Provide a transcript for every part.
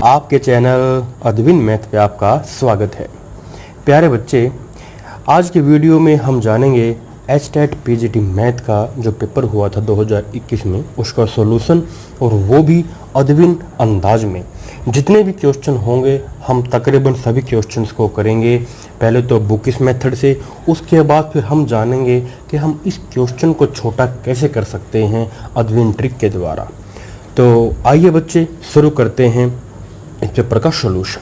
आपके channel अद्विन math पे आपका स्वागत है। प्यारे बच्चे, आज के वीडियो में हम जानेंगे HTET PGT मैथ का जो पेपर हुआ था 2021 में उसका सॉल्यूशन, और वो भी अद्विन अंदाज में। जितने भी क्वेश्चन होंगे हम तकरीबन सभी क्वेश्चंस को करेंगे, पहले तो बुकिश मेथड से, उसके बाद फिर हम जानेंगे कि हम इस क्वेश्चन को छोटा कैसे कर सकते हैं अद्विन ट्रिक के द्वारा। तो आइए बच्चे शुरू करते हैं इस पेपर का सॉल्यूशन।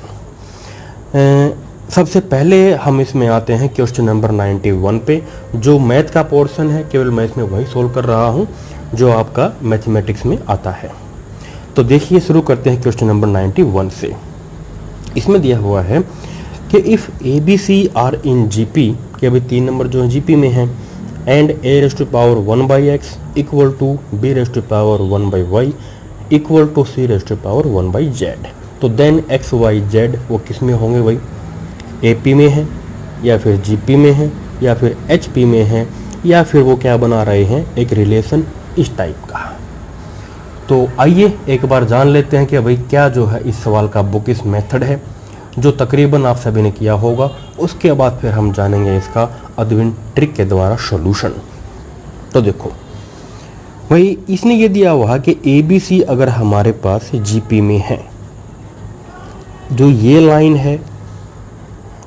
सबसे पहले हम इसमें आते हैं क्वेश्चन नंबर 91 पे, जो मैथ का पोर्शन है। केवल मैं इसमें वही सोल्व कर रहा हूँ जो आपका मैथमेटिक्स में आता है। तो देखिए, शुरू करते हैं क्वेश्चन नंबर 91 से। इसमें दिया हुआ है कि if ABC are in GP, कि अभी 3 नंबर जो है GP में है, and A⁻1/x equal to B⁻1/y equal to C⁻1/z, तो देन XYZ वो किस में होंगे भाई? AP में है, या फिर GP में है, या फिर HP में है, या फिर वो क्या बना रहे हैं, एक रिलेशन इस टाइप का। तो आइए एक बार जान लेते हैं कि भाई क्या जो है इस सवाल का बुकिश मेथड है, जो तकरीबन आप सभी ने किया होगा। उसके बाद फिर हम जानेंगे इसका अद्विन ट्रिक के द्वारा सॉल्यूशन। तो देखो भाई, इसने ये दिया हुआ कि ABC अगर हमारे पास GP में है, जो ये लाइन है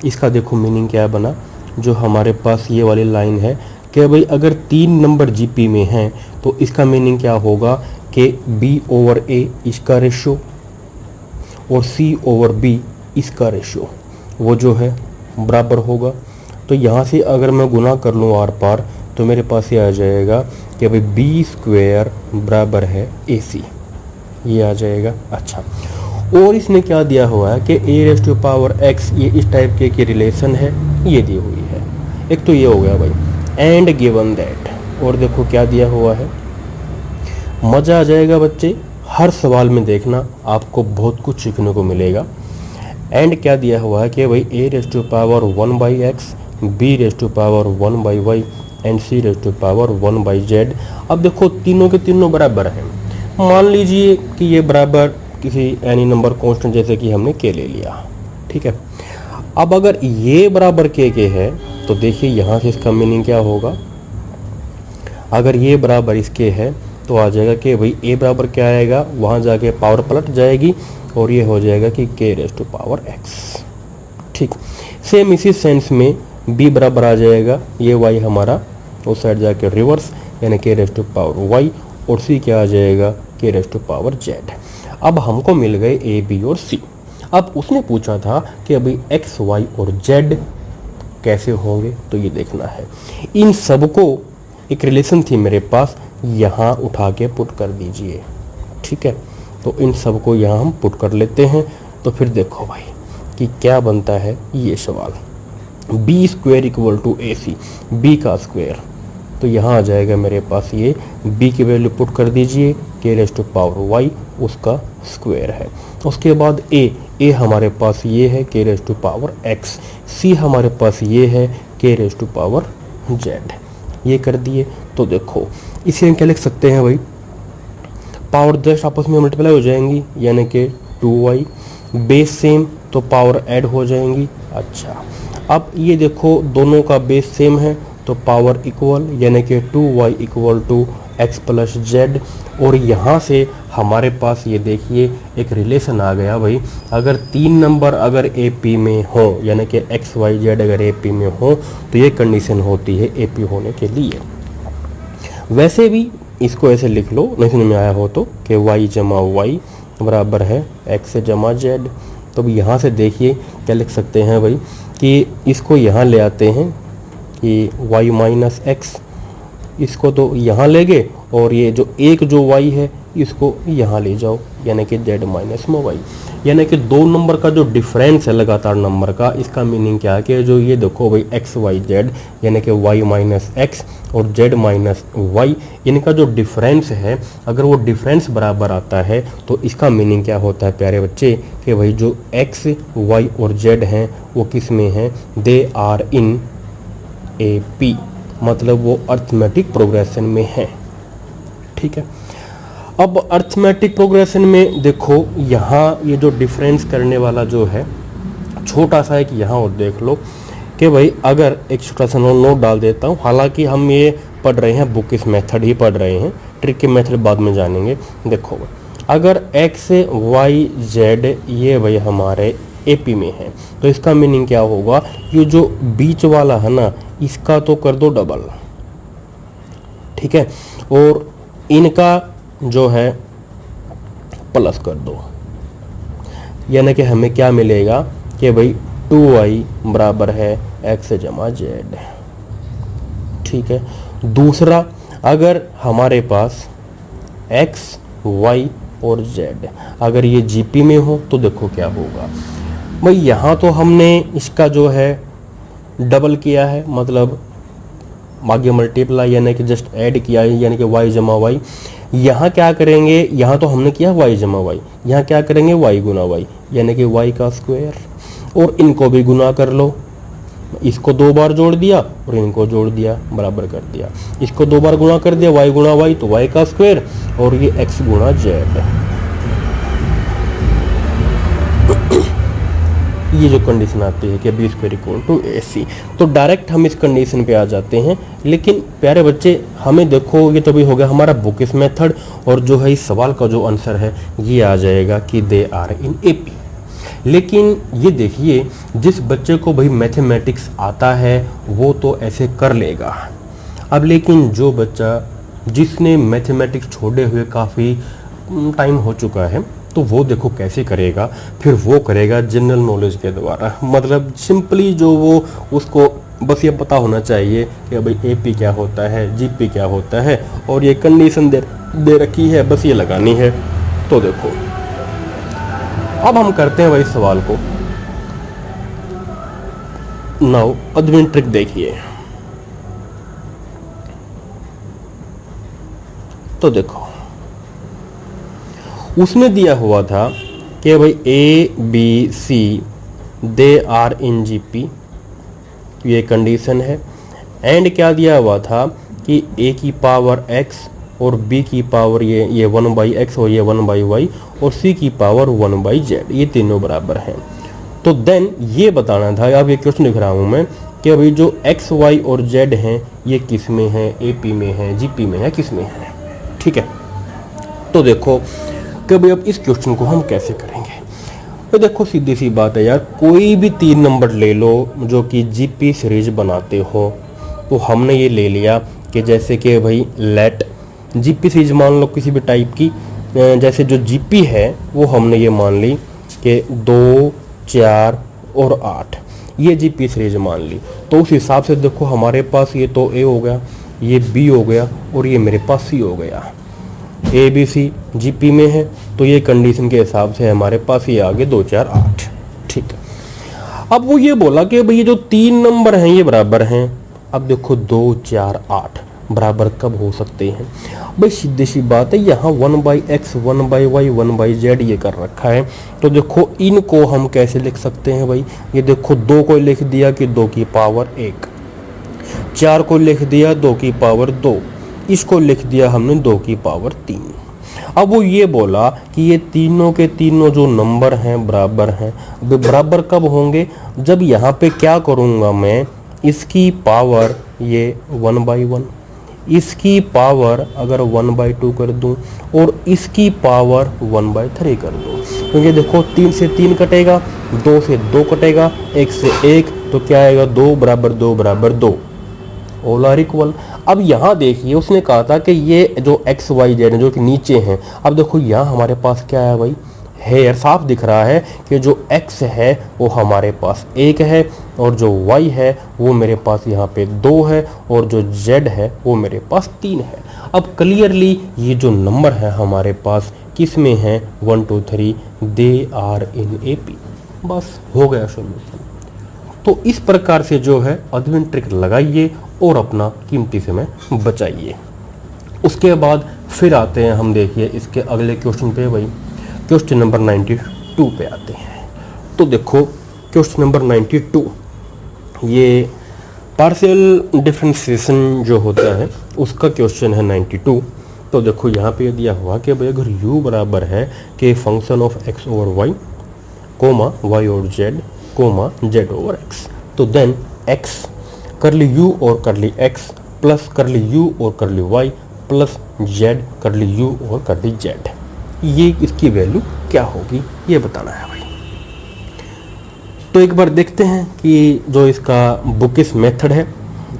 इसका देखो मीनिंग क्या बना। जो हमारे पास ये वाली लाइन है कि भाई अगर 3 नंबर GP में है तो इसका मीनिंग क्या होगा कि B/A इसका रेशो और C/B इसका रेशो वो जो है बराबर होगा। तो यहाँ से अगर मैं गुना कर लूँ आर पार, तो मेरे पास ये आ जाएगा कि भाई B² बराबर है AC, ये आ जाएगा। अच्छा, और इसने क्या दिया हुआ है कि A⁻x, ये इस टाइप के रिलेशन है, ये दी हुई है। एक तो ये हो गया भाई, एंड गिवन दैट, और देखो क्या दिया हुआ है। मज़ा आ जाएगा बच्चे, हर सवाल में देखना, आपको बहुत कुछ सीखने को मिलेगा। एंड क्या दिया हुआ है कि भाई A⁻1/x B⁻1/y एंड C⁻1/z। अब देखो तीनों के तीनों बराबर हैं। मान लीजिए कि ये बराबर किसी एनी नंबर कांस्टेंट जैसे कि हमने k ले लिया, ठीक है। अब अगर ये बराबर k के है तो देखिए यहाँ से इसका मीनिंग क्या होगा। अगर ये बराबर इसके है तो आ जाएगा कि भाई a बराबर क्या आएगा, वहाँ जाके पावर पलट जाएगी और ये हो जाएगा कि k⁻x, ठीक। सेम इसी सेंस में b बराबर आ जाएगा, ये y हमारा उस साइड जाके रिवर्स, यानी k⁻y, और c क्या आ जाएगा, k⁻z। अब हमको मिल गए A, B और C। अब उसने पूछा था कि अभी X, Y और Z कैसे होंगे, तो ये देखना है। इन सबको एक रिलेशन थी मेरे पास, यहाँ उठा के पुट कर दीजिए, ठीक है। तो इन सबको यहाँ हम पुट कर लेते हैं। तो फिर देखो भाई कि क्या बनता है ये सवाल। B² equal to AC, B का स्क्वायर, तो यहाँ आ जाएगा मेरे पास ये B की वैल्यू पुट कर दीजिए, k⁻y उसका स्क्वायर है। उसके बाद A हमारे पास ये है k⁻x, C हमारे पास ये है k⁻z, ये कर दिए। तो देखो इसे हम क्या लिख सकते हैं भाई, पावर जस्ट आपस में मल्टीप्लाई हो जाएंगी, यानी कि 2y, बेस सेम तो पावर ऐड हो जाएंगी। अच्छा, अब ये देखो दोनों का बेस सेम है तो पावर इक्वल, यानी कि 2y equal to x + z। और यहाँ से हमारे पास ये देखिए एक रिलेशन आ गया भाई। अगर 3 नंबर अगर AP में हो, यानी कि XYZ अगर AP में हो, तो ये कंडीशन होती है AP होने के लिए। वैसे भी इसको ऐसे लिख लो, नहीं समझ में आया हो तो, कि y बराबर है x/z। तो यहाँ से देखिए क्या लिख सकते हैं भाई, कि इसको यहाँ ले आते हैं कि y-x, इसको तो यहाँ ले गए, और ये जो एक जो y है इसको यहाँ ले जाओ, यानी कि z-y, यानी कि 2 नंबर का जो डिफरेंस है लगातार नंबर का, इसका मीनिंग क्या है कि जो ये देखो भाई XYZ, यानी कि y-x और z-y, इनका जो डिफरेंस है, अगर वो डिफरेंस बराबर आता है तो इसका मीनिंग क्या होता है प्यारे बच्चे, कि भाई जो x, y और z हैं वो किस में हैं, दे आर इन AP, मतलब वो अर्थमेटिक प्रोग्रेशन में है, ठीक है। अब अर्थमेटिक प्रोग्रेशन में देखो यहाँ ये जो डिफरेंस करने वाला जो है छोटा सा एक यहाँ और देख लो कि भाई अगर एक छोटा सा नोट डाल देता हूँ, हालांकि हम ये पढ़ रहे हैं बुक इस मेथड ही पढ़ रहे हैं, ट्रिक के मेथड बाद में जानेंगे। देखो अगर x y z ये भाई हमारे AP में है तो इसका मीनिंग क्या होगा, ये जो बीच वाला है ना इसका तो कर दो डबल, ठीक है, और इनका जो है प्लस कर दो, यानी कि हमें क्या मिलेगा कि भाई 2y बराबर है x जमा z, ठीक है। दूसरा अगर हमारे पास x y और z अगर ये GP में हो तो देखो क्या होगा भाई, यहाँ तो हमने इसका जो है डबल किया है, मतलब आगे मल्टीप्लाई यानी कि जस्ट ऐड किया है, यानी कि y जमा y। यहाँ क्या करेंगे, यहाँ तो हमने किया y जमा y, यहाँ क्या करेंगे y गुना y, यानी कि y का स्क्वायर, और इनको भी गुना कर लो, इसको 2 बार जोड़ दिया और इनको जोड़ दिया, बराबर कर दिया, इसको 2 बार गुना कर दिया y गुना y तो y का स्क्वायर और ये x गुना z। ये जो कंडीशन आती है कि बी स्क्वायर इक्वल टू ए सी, तो डायरेक्ट हम इस कंडीशन पे आ जाते हैं। लेकिन प्यारे बच्चे हमें देखो ये तो भी हो गया हमारा बुकिश मेथड, और जो है इस सवाल का जो आंसर है ये आ जाएगा कि दे आर इन एपी। लेकिन ये देखिए जिस बच्चे को भाई मैथमेटिक्स आता है वो तो ऐसे कर लेगा। अब लेकिन जो बच्चा जिसने मैथमेटिक्स छोड़े हुए काफ़ी टाइम हो चुका है तो वो देखो कैसे करेगा, फिर वो करेगा जनरल नॉलेज के द्वारा, मतलब सिंपली जो वो उसको बस ये पता होना चाहिए कि भाई एपी क्या होता है, जीपी क्या होता है, और ये कंडीशन दे रखी है, बस ये लगानी है। तो देखो अब हम करते हैं भाई सवाल को। नाउ अदविन ट्रिक देखिए, तो देखो उसमें दिया हुआ था कि भाई A B C they are in GP, ये कंडीशन है, एंड क्या दिया हुआ था कि ए की पावर x और b की पावर ये 1/x और ये 1/y और c की पावर 1/z, ये तीनों बराबर हैं। तो देन ये बताना था, अब ये क्वेश्चन लिख रहा हूँ मैं कि अभी जो x y और z हैं ये किस में है, AP में है, GP में है, किस में है, ठीक है। तो देखो कि भाई अब इस क्वेश्चन को हम कैसे करेंगे। तो देखो सीधी सी बात है यार, कोई भी 3 नंबर ले लो जो कि GP सीरीज बनाते हो, तो हमने ये ले लिया कि जैसे कि भाई लेट GP सीरीज मान लो किसी भी टाइप की, जैसे जो GP है वो हमने ये मान ली कि 2, 4 और 8 ये GP सीरीज मान ली। तो उस हिसाब से देखो हमारे पास ये तो A हो गया, ये B हो गया और ये मेरे पास C हो गया। ABC GP में है तो ये कंडीशन के हिसाब से हमारे पास ये आगे 2, 4, 8, ठीक है। अब वो ये बोला कि भाई ये जो 3 नंबर हैं ये बराबर हैं। अब देखो 2, 4, 8 बराबर कब हो सकते हैं भाई, सीधी सी बात है, यहाँ 1/x 1/y 1/z ये कर रखा है। तो देखो इनको हम कैसे लिख सकते हैं भाई, ये देखो 2 को लिख दिया कि 2 की पावर 1, 4 को लिख दिया 2 की पावर 2, इसको लिख दिया हमने 2 की पावर 3। अब वो ये बोला कि ये तीनों के तीनों जो नंबर हैं बराबर हैं। बराबर कब होंगे, जब यहाँ पे क्या करूँगा मैं, इसकी पावर ये 1/1, इसकी पावर अगर 1/2 कर दूं और इसकी पावर 1/3 कर दूं, क्योंकि देखो 3 से 3 कटेगा, 2 से 2 कटेगा, 1 से 1, तो क्या आएगा 2 बराबर 2 बराबर 2, ऑल आर इक्वल। अब यहाँ देखिए उसने कहा था कि ये जो x y z जो कि नीचे हैं, अब देखो यहाँ हमारे पास क्या है भाई, है साफ दिख रहा है कि जो x है वो हमारे पास 1 है और जो y है वो मेरे पास यहाँ पे 2 है और जो z है वो मेरे पास 3 है। अब क्लियरली ये जो नंबर है हमारे पास किस में है, 1 2 3 दे आर इन AP, बस हो गया सोल्यूशन। तो इस प्रकार से जो है अदविन ट्रिक लगाइए और अपना कीमती समय बचाइए। उसके बाद फिर आते हैं हम, देखिए इसके अगले क्वेश्चन पे भाई, क्वेश्चन नंबर 92 पे आते हैं। तो देखो क्वेश्चन नंबर 92 ये पार्शियल डिफरेंशिएशन जो होता है उसका क्वेश्चन है 92। तो देखो यहाँ पे दिया हुआ कि भाई अगर u बराबर है कि function of x over y comma y और z comma z over x, तो देन x करली u और करली x प्लस करली u और करली y प्लस z करली u और करली z, ये इसकी वैल्यू क्या होगी ये बताना है भाई। तो एक बार देखते हैं कि जो इसका बुकिश मेथड है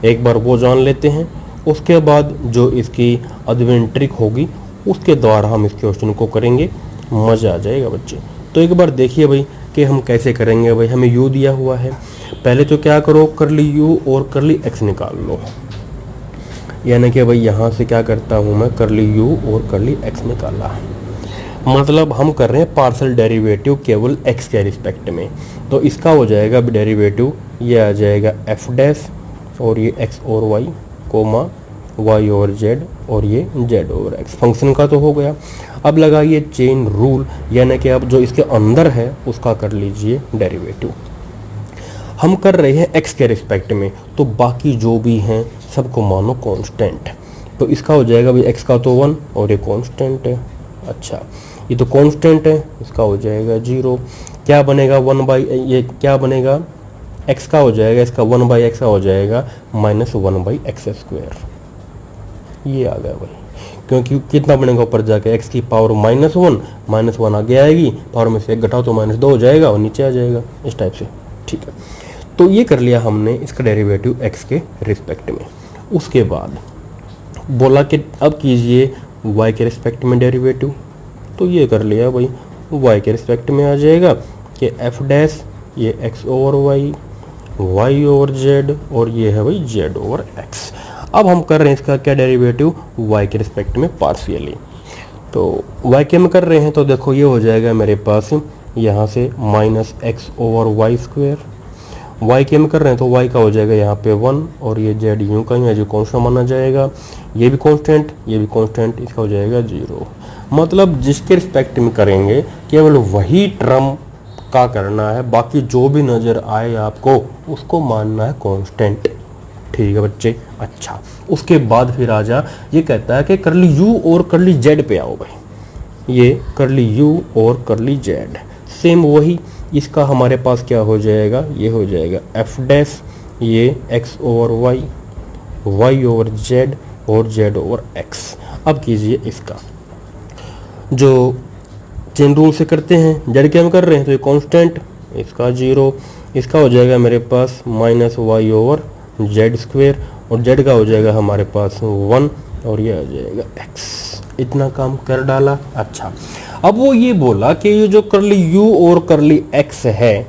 एक बार वो जान लेते हैं, उसके बाद जो इसकी अदविन ट्रिक होगी उसके द्वारा हम इस क्वेश्चन को करेंगे, मज़ा आ जाएगा बच्चे। तो एक बार देखिए भाई कि हम कैसे करेंगे। भाई हमें u दिया हुआ है, पहले तो क्या करो करली u और करली x निकाल लो, यानी कि भाई यहाँ से क्या करता हूँ मैं करली u और करली x निकाला, मतलब हम कर रहे हैं पार्शियल डेरिवेटिव केवल x के रिस्पेक्ट में। तो इसका हो जाएगा डेरिवेटिव, ये आ जाएगा f डैश और ये x और y कोमा y और z और ये z ओवर x, फंक्शन का तो हो गया। अब लगाइए चेन रूल, यानी कि अब जो इसके अंदर है उसका कर लीजिए डेरिवेटिव। हम कर रहे हैं x के रिस्पेक्ट में, तो बाकी जो भी हैं सबको मानो कांस्टेंट। तो इसका हो जाएगा भाई x का तो 1 और ये कांस्टेंट है, अच्छा ये तो कांस्टेंट है, इसका हो जाएगा 0। क्या बनेगा 1 बाई, ये क्या बनेगा x का हो जाएगा, इसका 1 बाई एक्स का हो जाएगा माइनस 1 बाई एक्स स्क्वायर, ये आ गया भाई। क्योंकि कितना बनेगा ऊपर जाके x की पावर -1 आगे आएगी, पावर में से 1 घटाओ तो -2 हो जाएगा और नीचे आ जाएगा इस टाइप से, ठीक है। तो ये कर लिया हमने इसका डेरिवेटिव x के रिस्पेक्ट में। उसके बाद बोला कि अब कीजिए y के रिस्पेक्ट में डेरिवेटिव, तो ये कर लिया भाई y के रिस्पेक्ट में आ जाएगा कि f डैश ये x over y over z और ये है भाई z ओवर x। अब हम कर रहे हैं इसका क्या डेरिवेटिव y के रिस्पेक्ट में पार्शियली, तो y के में कर रहे हैं तो देखो ये हो जाएगा मेरे पास यहाँ से minus x over y square, y के में कर रहे हैं तो y का हो जाएगा यहाँ पे 1 और ये z यूँ का ही जो कांस्टेंट माना जाएगा, ये भी कांस्टेंट ये भी कांस्टेंट, इसका हो जाएगा 0। मतलब जिसके रिस्पेक्ट में करेंगे केवल वही टर्म का करना है, बाकी जो भी नज़र आए आपको उसको मानना है कांस्टेंट, ठीक है बच्चे। अच्छा उसके बाद फिर आजा ये कहता है कि करली u और करली z पे आओ भाई, ये करली u और करली z सेम वही, इसका हमारे पास क्या हो जाएगा, ये हो जाएगा f डैश ये x over y over z और z ओवर x। अब कीजिए इसका जो चेन रूल से करते हैं, z के हम कर रहे हैं तो ये कांस्टेंट, इसका 0, इसका हो जाएगा मेरे पास minus y over z square और z का हो जाएगा हमारे पास 1 और ये आ जाएगा x। इतना काम कर डाला। अच्छा अब वो ये बोला कि ये जो करली u और करली x है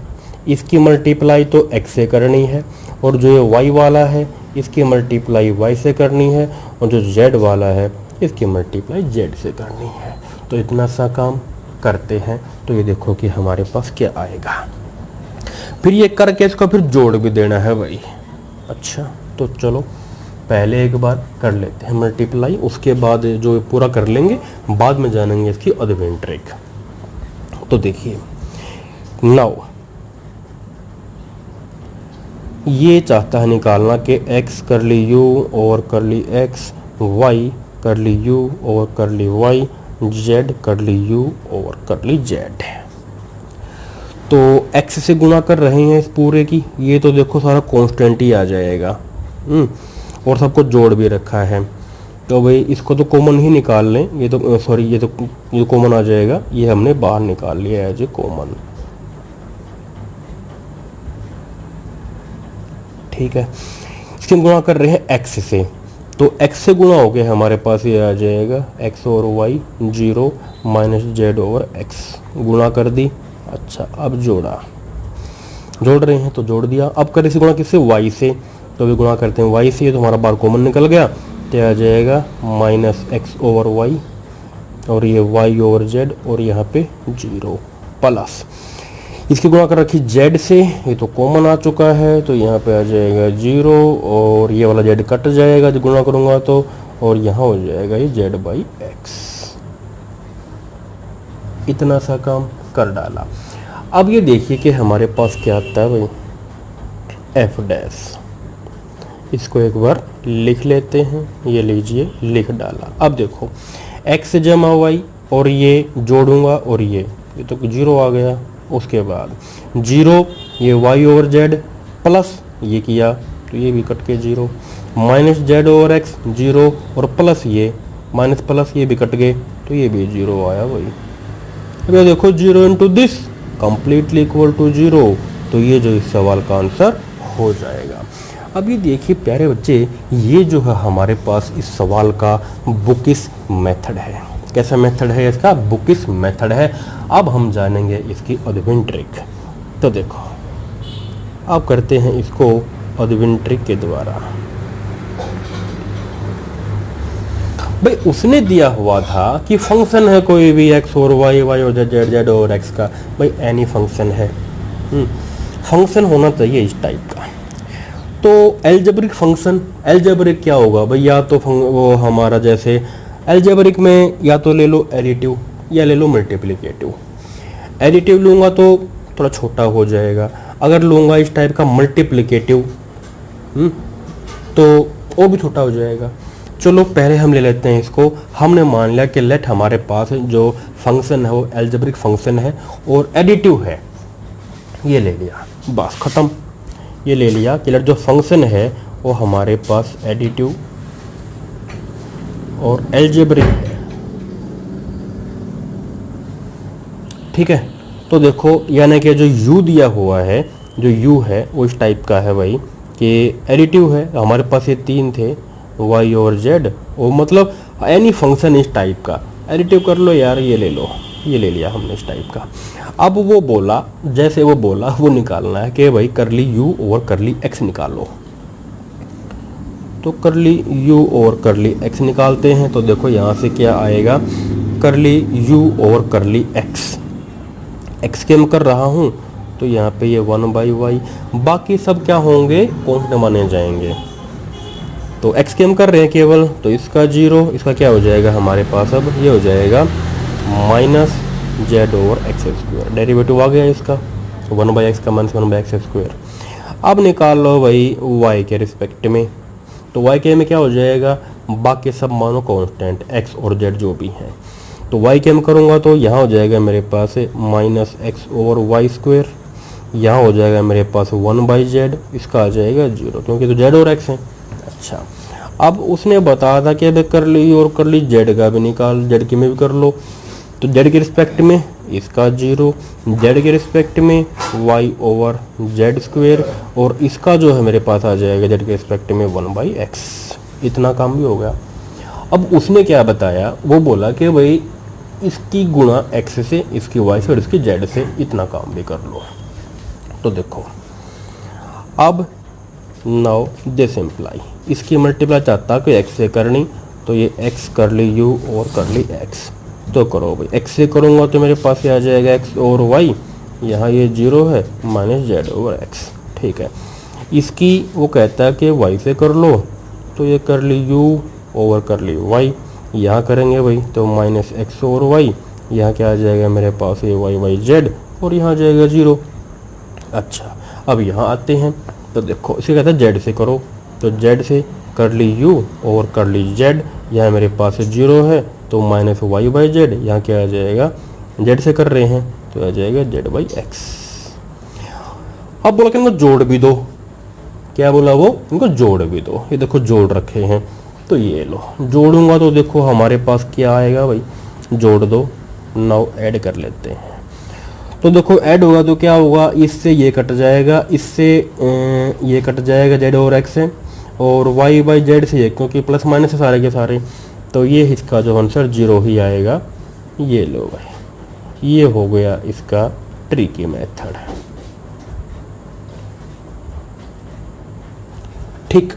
इसकी मल्टीप्लाई तो x से करनी है, और जो ये y वाला है इसकी मल्टीप्लाई y से करनी है, और जो z वाला है इसकी मल्टीप्लाई z से करनी है। तो इतना सा काम करते हैं, तो ये देखो कि हमारे पास क्या आएगा। फिर ये करके इसको फिर जोड़ भी देना है भाई। अच्छा तो चलो पहले एक बार कर लेते हैं मल्टीप्लाई, उसके बाद जो पूरा कर लेंगे बाद में जानेंगे इसकी अदविन ट्रिक। तो देखिए नाउ ये चाहता है निकालना कि x करली u और करली x, y करली u और करली y, z करली u और करली z। तो x से गुणा कर रहे हैं इस पूरे की, ये तो देखो सारा कांस्टेंट ही आ जाएगा, और सबको जोड़ भी रखा है। तो भाई इसको तो कॉमन ही निकाल लें, ये तो सॉरी ये कॉमन आ जाएगा, ये हमने बाहर निकाल लिया है जो कॉमन, ठीक है। इसके गुणा कर रहे हैं x से, तो x से गुणा हो गया हमारे पास ये आ जाएगा x और y 0 minus z over x, गुणा कर दी। अच्छा अब जोड़ रहे हैं तो जोड़ दिया। अब कर इसे गुणा किससे, y से, तो भी गुणा करते हैं y से, तो हमारा बार कॉमन निकल गया, तो आ जाएगा माइनस x ओवर y और ये y ओवर z और यहाँ पे 0 प्लस इसकी गुणा कर रखी z से, ये तो कॉमन आ चुका है, तो यहाँ पे आ जाएगा 0 और ये वाला z कट जाएगा जो गुणा करूँगा तो, और यहाँ हो जाएगा ये z बाई x। इतना सा काम कर डाला। अब ये देखिए कि हमारे पास क्या आता है भाई, f डैश इसको एक बार लिख लेते हैं, ये लीजिए लिख डाला। अब देखो x जमा y और ये जोड़ूंगा और ये तो 0 आ गया। उसके बाद 0 ये y ओवर z प्लस ये किया तो ये भी कट के 0, माइनस z ओवर x 0 और प्लस ये माइनस प्लस ये भी कट गए तो ये भी 0 आया वही। अब ये देखो 0 into this completely equal to 0, तो ये जो इस सवाल का आंसर हो जाएगा। अब ये देखिए प्यारे बच्चे, ये जो है हमारे पास इस सवाल का बुकिश मेथड है। कैसा मेथड है इसका? बुकिश मेथड है। अब हम जानेंगे इसकी अदविन ट्रिक। तो देखो अब करते हैं इसको अदविन ट्रिक के द्वारा। भाई उसने दिया हुआ था कि फंक्शन है कोई भी x और y, y और z और x का, भाई एनी फंक्शन है। फंक्शन होना चाहिए इस टाइप का। तो एल्जेब्रिक फंक्शन, एल्जेब्रिक क्या होगा भाई? या तो वो हमारा जैसे एल्जेब्रिक में या तो ले लो एडिटिव या ले लो मल्टीप्लिकेटिव। एडिटिव लूँगा तो थोड़ा छोटा हो जाएगा, अगर लूँगा इस टाइप का मल्टीप्लिकेटिव तो वो भी छोटा हो जाएगा। चलो पहले हम ले लेते हैं इसको। हमने मान लिया कि लेट हमारे पास जो फंक्शन है वो एल्जेब्रिक फंक्शन है और एडिटिव है, ये ले लिया, बस ख़त्म। ये ले लिया कि लेट जो फंक्शन है वो हमारे पास एडिटिव और एल्जेब्रिक है। ठीक है, तो देखो यानी कि जो u दिया हुआ है, जो u है वो इस टाइप का है भाई कि एडिटिव है। हमारे पास ये 3 थे y और z, वो मतलब एनी फंक्शन इस टाइप का। एडिटिव कर लो यार, ये ले लो, ये ले लिया हमने इस टाइप का। अब वो बोला, जैसे वो बोला वो निकालना है कि भाई करली u और करली x निकालो। तो करली u और करली x निकालते हैं। तो देखो यहाँ से क्या आएगा, करली u और करली x के मैं कर रहा हूँ तो यहाँ पे ये 1/y, बाकी सब क्या होंगे, कॉन्स्टेंट माने जाएंगे। तो x के हम कर रहे हैं केवल, तो इसका 0, इसका क्या हो जाएगा हमारे पास, अब ये हो जाएगा minus z over X square. Derivative आ गया इसका, 1/x का माइनस 1/x स्क्वायर। अब निकाल लो भाई y के रिस्पेक्ट में, तो y के में क्या हो जाएगा, बाकी सब मानो कांस्टेंट x और z जो भी हैं। तो y के में करूँगा तो यहाँ हो जाएगा मेरे पास minus X over Y square, यहाँ हो जाएगा मेरे पास 1/z, इसका आ जाएगा 0 क्योंकि तो z और x है। अच्छा, अब उसने बताया था कि अब कर ली और कर ली z का भी निकाल, z की में भी कर लो। तो z के रिस्पेक्ट में इसका 0, z के रिस्पेक्ट में y ओवर z स्क्वायर, और इसका जो है मेरे पास आ जाएगा z के रिस्पेक्ट में 1/x। इतना काम भी हो गया। अब उसने क्या बताया, वो बोला कि भाई इसकी गुणा x से, इसकी y से और इसकी z से, इतना काम भी कर लो। तो देखो अब नाउ दिस इम्प्लाई, इसकी मल्टीप्लाई चाहता कि x से करनी, तो ये x कर ली u और कर ली x। तो करो भाई, x से करूँगा तो मेरे पास ये आ जाएगा x और y, यहाँ ये 0 है माइनस z ओवर x। ठीक है, इसकी वो कहता है कि y से कर लो, तो ये कर ली u ओवर कर ली y, यहाँ करेंगे भाई तो माइनस एक्स ओवर y, यहाँ क्या आ जाएगा मेरे पास ये y/z और यहाँ आ जाएगा 0। अच्छा, अब यहाँ आते हैं तो देखो इसे कहता है z से करो, तो z से कर ली u ओवर कर ली z, यहाँ मेरे पास 0 है तो माइनस y/z, यहाँ क्या आ जाएगा, z से कर रहे हैं तो आ जाएगा z/x। अब बोला कि इनको जोड़ भी दो, क्या बोला वो, इनको जोड़ भी दो। ये देखो जोड़ रखे हैं, तो ये लो जोड़ूंगा तो देखो हमारे पास क्या आएगा भाई, जोड़ दो। नाउ ऐड कर लेते हैं, तो देखो ऐड होगा तो क्या होगा, इससे ये कट जाएगा, इससे ये कट जाएगा z और x से, और y/z से ये, क्योंकि प्लस माइनस है सारे के सारे, तो ये इसका जो आंसर 0 ही आएगा। ये लो भाई, ये हो गया इसका ट्रिकी मेथड। ठीक,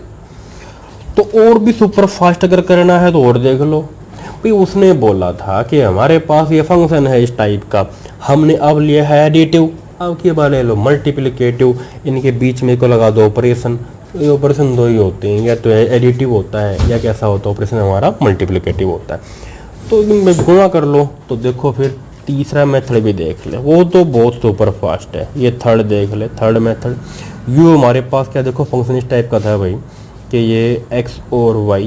तो और भी सुपर फास्ट अगर करना है तो और देख लो भाई। उसने बोला था कि हमारे पास ये फंक्शन है इस टाइप का, हमने अब लिया है एडिटिव, अब के बाद ले लो मल्टीप्लिकेटिव, इनके बीच में को लगा दो ऑपरेशन। ये ऑपरेशन दो ही होते हैं, या तो एडिटिव होता है या कैसा होता है ऑपरेशन हमारा मल्टीप्लिकेटिव होता है। तो इनमें गुणा कर लो, तो देखो फिर तीसरा मेथड भी देख ले, वो तो बहुत सुपर फास्ट है। ये थर्ड देख ले, थर्ड मेथड। यू हमारे पास क्या देखो फंक्शन इस टाइप का था भाई कि ये x और y,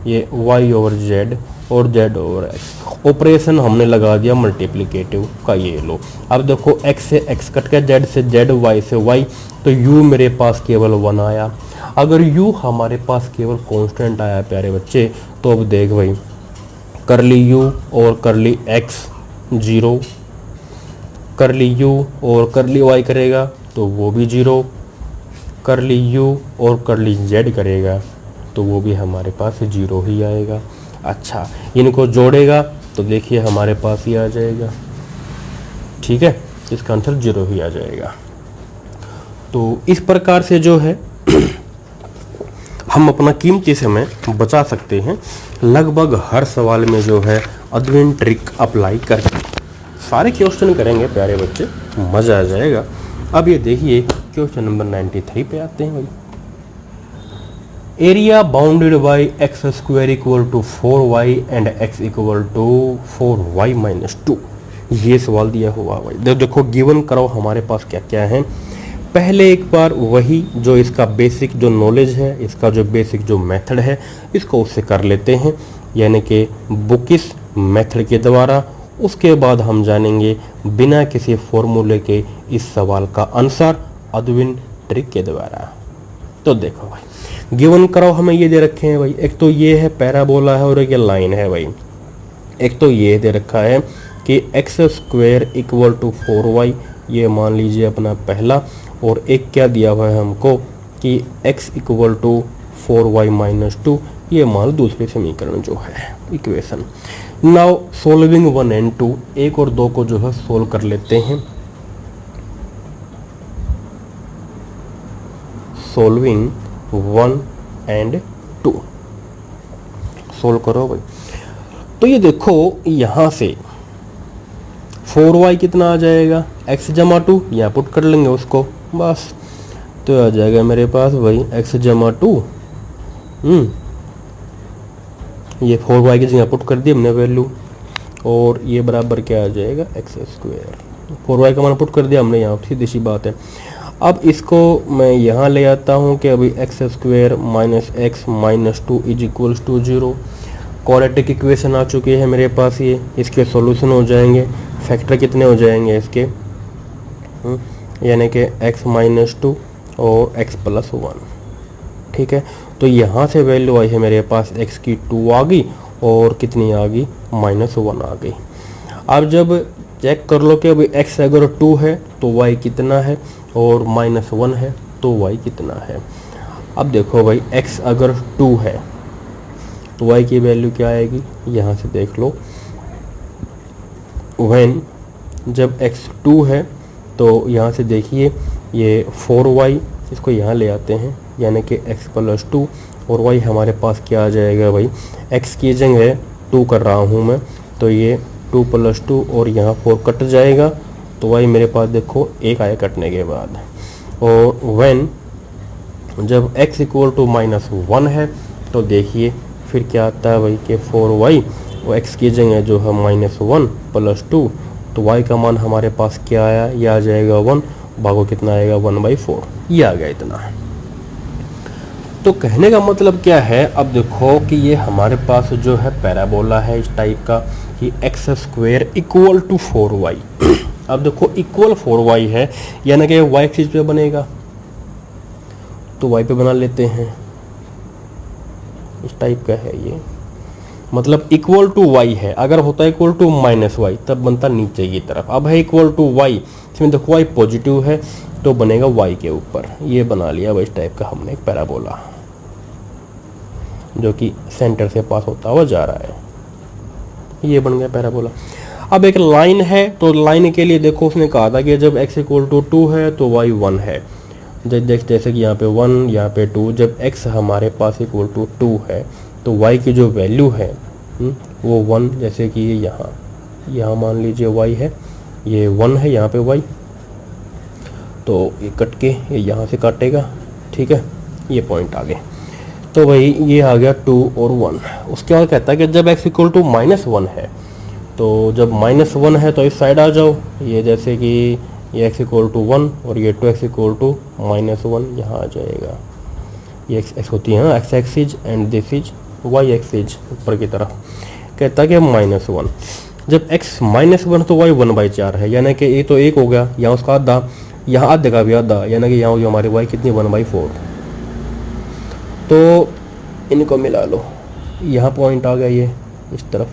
ये y ओवर z और z ओवर x। ऑपरेशन हमने लगा दिया मल्टीप्लिकेटिव का, ये लो। अब देखो x से x कट गया, z से z, y से y, तो u मेरे पास केवल 1 आया। अगर u हमारे पास केवल कांस्टेंट आया प्यारे बच्चे, तो अब देख भाई, करली u और करली x 0, करली u और करली y करेगा तो वो भी 0, करली u और करली z करेगा तो वो भी हमारे पास 0 ही आएगा। अच्छा, इनको जोड़ेगा तो देखिए हमारे पास ही आ जाएगा, ठीक है, इसका आंसर 0 ही आ जाएगा। तो इस प्रकार से जो है हम अपना कीमती समय बचा सकते हैं लगभग हर सवाल में जो है अद्विन ट्रिक अप्लाई करके। सारे क्वेश्चन करेंगे प्यारे बच्चे, मज़ा आ जाएगा। अब ये देखिए क्वेश्चन नंबर 93 पे आते हैं भाई। Area bounded by x square equal to 4y and x equal to 4y minus 2, ये सवाल दिया हुआ भाई। देखो गिवन करो हमारे पास क्या क्या है। पहले एक बार वही जो इसका बेसिक जो नॉलेज है, इसका जो बेसिक जो मेथड है, इसको उससे कर लेते हैं, यानी कि बुकिश मेथड के द्वारा। उसके बाद हम जानेंगे बिना किसी फॉर्मूले के इस सवाल का आंसर अद्विन ट्रिक के द्वारा। तो देखो भाई, गिवन करो हमें ये दे रखे हैं भाई, एक तो ये है पैराबोला है और एक ये लाइन है भाई। एक तो ये दे रखा है कि x square equal to 4y, ये मान लीजिए अपना पहला, और एक क्या दिया हुआ है हमको कि x equal to 4y minus 2, ये मान दूसरे समीकरण जो है इक्वेशन। नाउ सोल्विंग 1 एंड 2, एक और दो को जो है सोल्व कर लेते हैं। सोल्विंग 1 एंड 2 सोल्व करो भाई। तो ये देखो यहाँ से 4y कितना आ जाएगा, x जमा 2, यहाँ पुट कर लेंगे उसको बस, तो आ जाएगा मेरे पास भाई x जमा 2, ये 4y की जगह पुट कर दी हमने वैल्यू, और ये बराबर क्या आ जाएगा x स्क्वायर। 4y का मान पुट कर दिया हमने यहाँ, सीधी सी बात है। अब इसको मैं यहाँ ले आता हूँ कि अभी X square minus X minus 2 is equals to 0। Quadratic equation आ चुकी है मेरे पास, ये इसके सॉल्यूशन हो जाएंगे। फैक्टर कितने हो जाएंगे इसके, यानी कि x माइनस 2 और x प्लस 1, ठीक है। तो यहाँ से वैल्यू आई है मेरे पास x की 2 आ गई और कितनी आ गई, माइनस 1 आ गई। अब जब चेक कर लो कि अभी x अगर 2 है तो y कितना है, और माइनस 1 है तो y कितना है। अब देखो भाई, x अगर 2 है तो y की वैल्यू क्या आएगी, यहाँ से देख लो। व्हेन जब x 2 है तो यहाँ से देखिए ये 4y, इसको यहाँ ले आते हैं, यानी कि x प्लस 2 और y हमारे पास क्या आ जाएगा भाई, x की जगह 2 कर रहा हूँ मैं, तो ये 2 प्लस 2 और यहाँ 4 कट जाएगा, तो y मेरे पास देखो 1 आया कटने के बाद। और व्हेन जब x इक्वल टू माइनस 1 है तो देखिए फिर क्या आता है भाई कि 4y और x की जगह जो है माइनस 1 प्लस 2, तो y का मान हमारे पास क्या आया, यह आ जाएगा 1, भागो कितना आएगा 1/4, ये आ गया इतना। तो कहने का मतलब क्या है, अब देखो कि ये हमारे पास जो है पैराबोला है इस टाइप का कि x square equal to 4y। अब देखो इक्वल 4y है, यानी कि y एक्सिस पे बनेगा, तो y पे बना लेते हैं, इस टाइप का है ये, मतलब इक्वल टू y है। अगर होता है इक्वल टू माइनस y तब बनता नीचे की तरफ, अब है इक्वल टू y, इसमें देखो y पॉजिटिव है तो बनेगा y के ऊपर, ये बना लिया इस टाइप का हमने एक पैराबोला जो कि सेंटर से पास होता हुआ जा रहा है, ये बन गया पैराबोला। अब एक लाइन है, तो लाइन के लिए देखो उसने कहा था कि जब x इक्वल टू 2 है तो y 1 है, जैसे कि यहाँ पे 1 यहाँ पे 2, जब x हमारे पास इक्वल टू 2 है तो y की जो वैल्यू है वो 1, जैसे कि ये यहाँ मान लीजिए y है, ये 1 है यहाँ पे y, तो ये कट के ये यहाँ से काटेगा, ठीक है, ये पॉइंट आ गए। तो भाई ये आ गया 2 और 1। उसके बाद कहता है कि जब x इक्वल टू माइनस 1 है, तो जब माइनस 1 है तो इस साइड आ जाओ, ये जैसे कि ये x इक्वल टू 1 और ये 2x इक्वल टू माइनस 1 यहाँ आ जाएगा। ये x होती है x axis and this is y axis ऊपर की तरफ। कहता है कि -1, जब x -1 तो y 1/4 है, यानी कि ये तो 1 हो गया, यहाँ उसका आधा, यहाँ आधे का भी आधा, यानी कि यहाँ जो हमारी y कितनी 1/4। तो इनको मिला लो, यहाँ पॉइंट आ गया ये इस तरफ।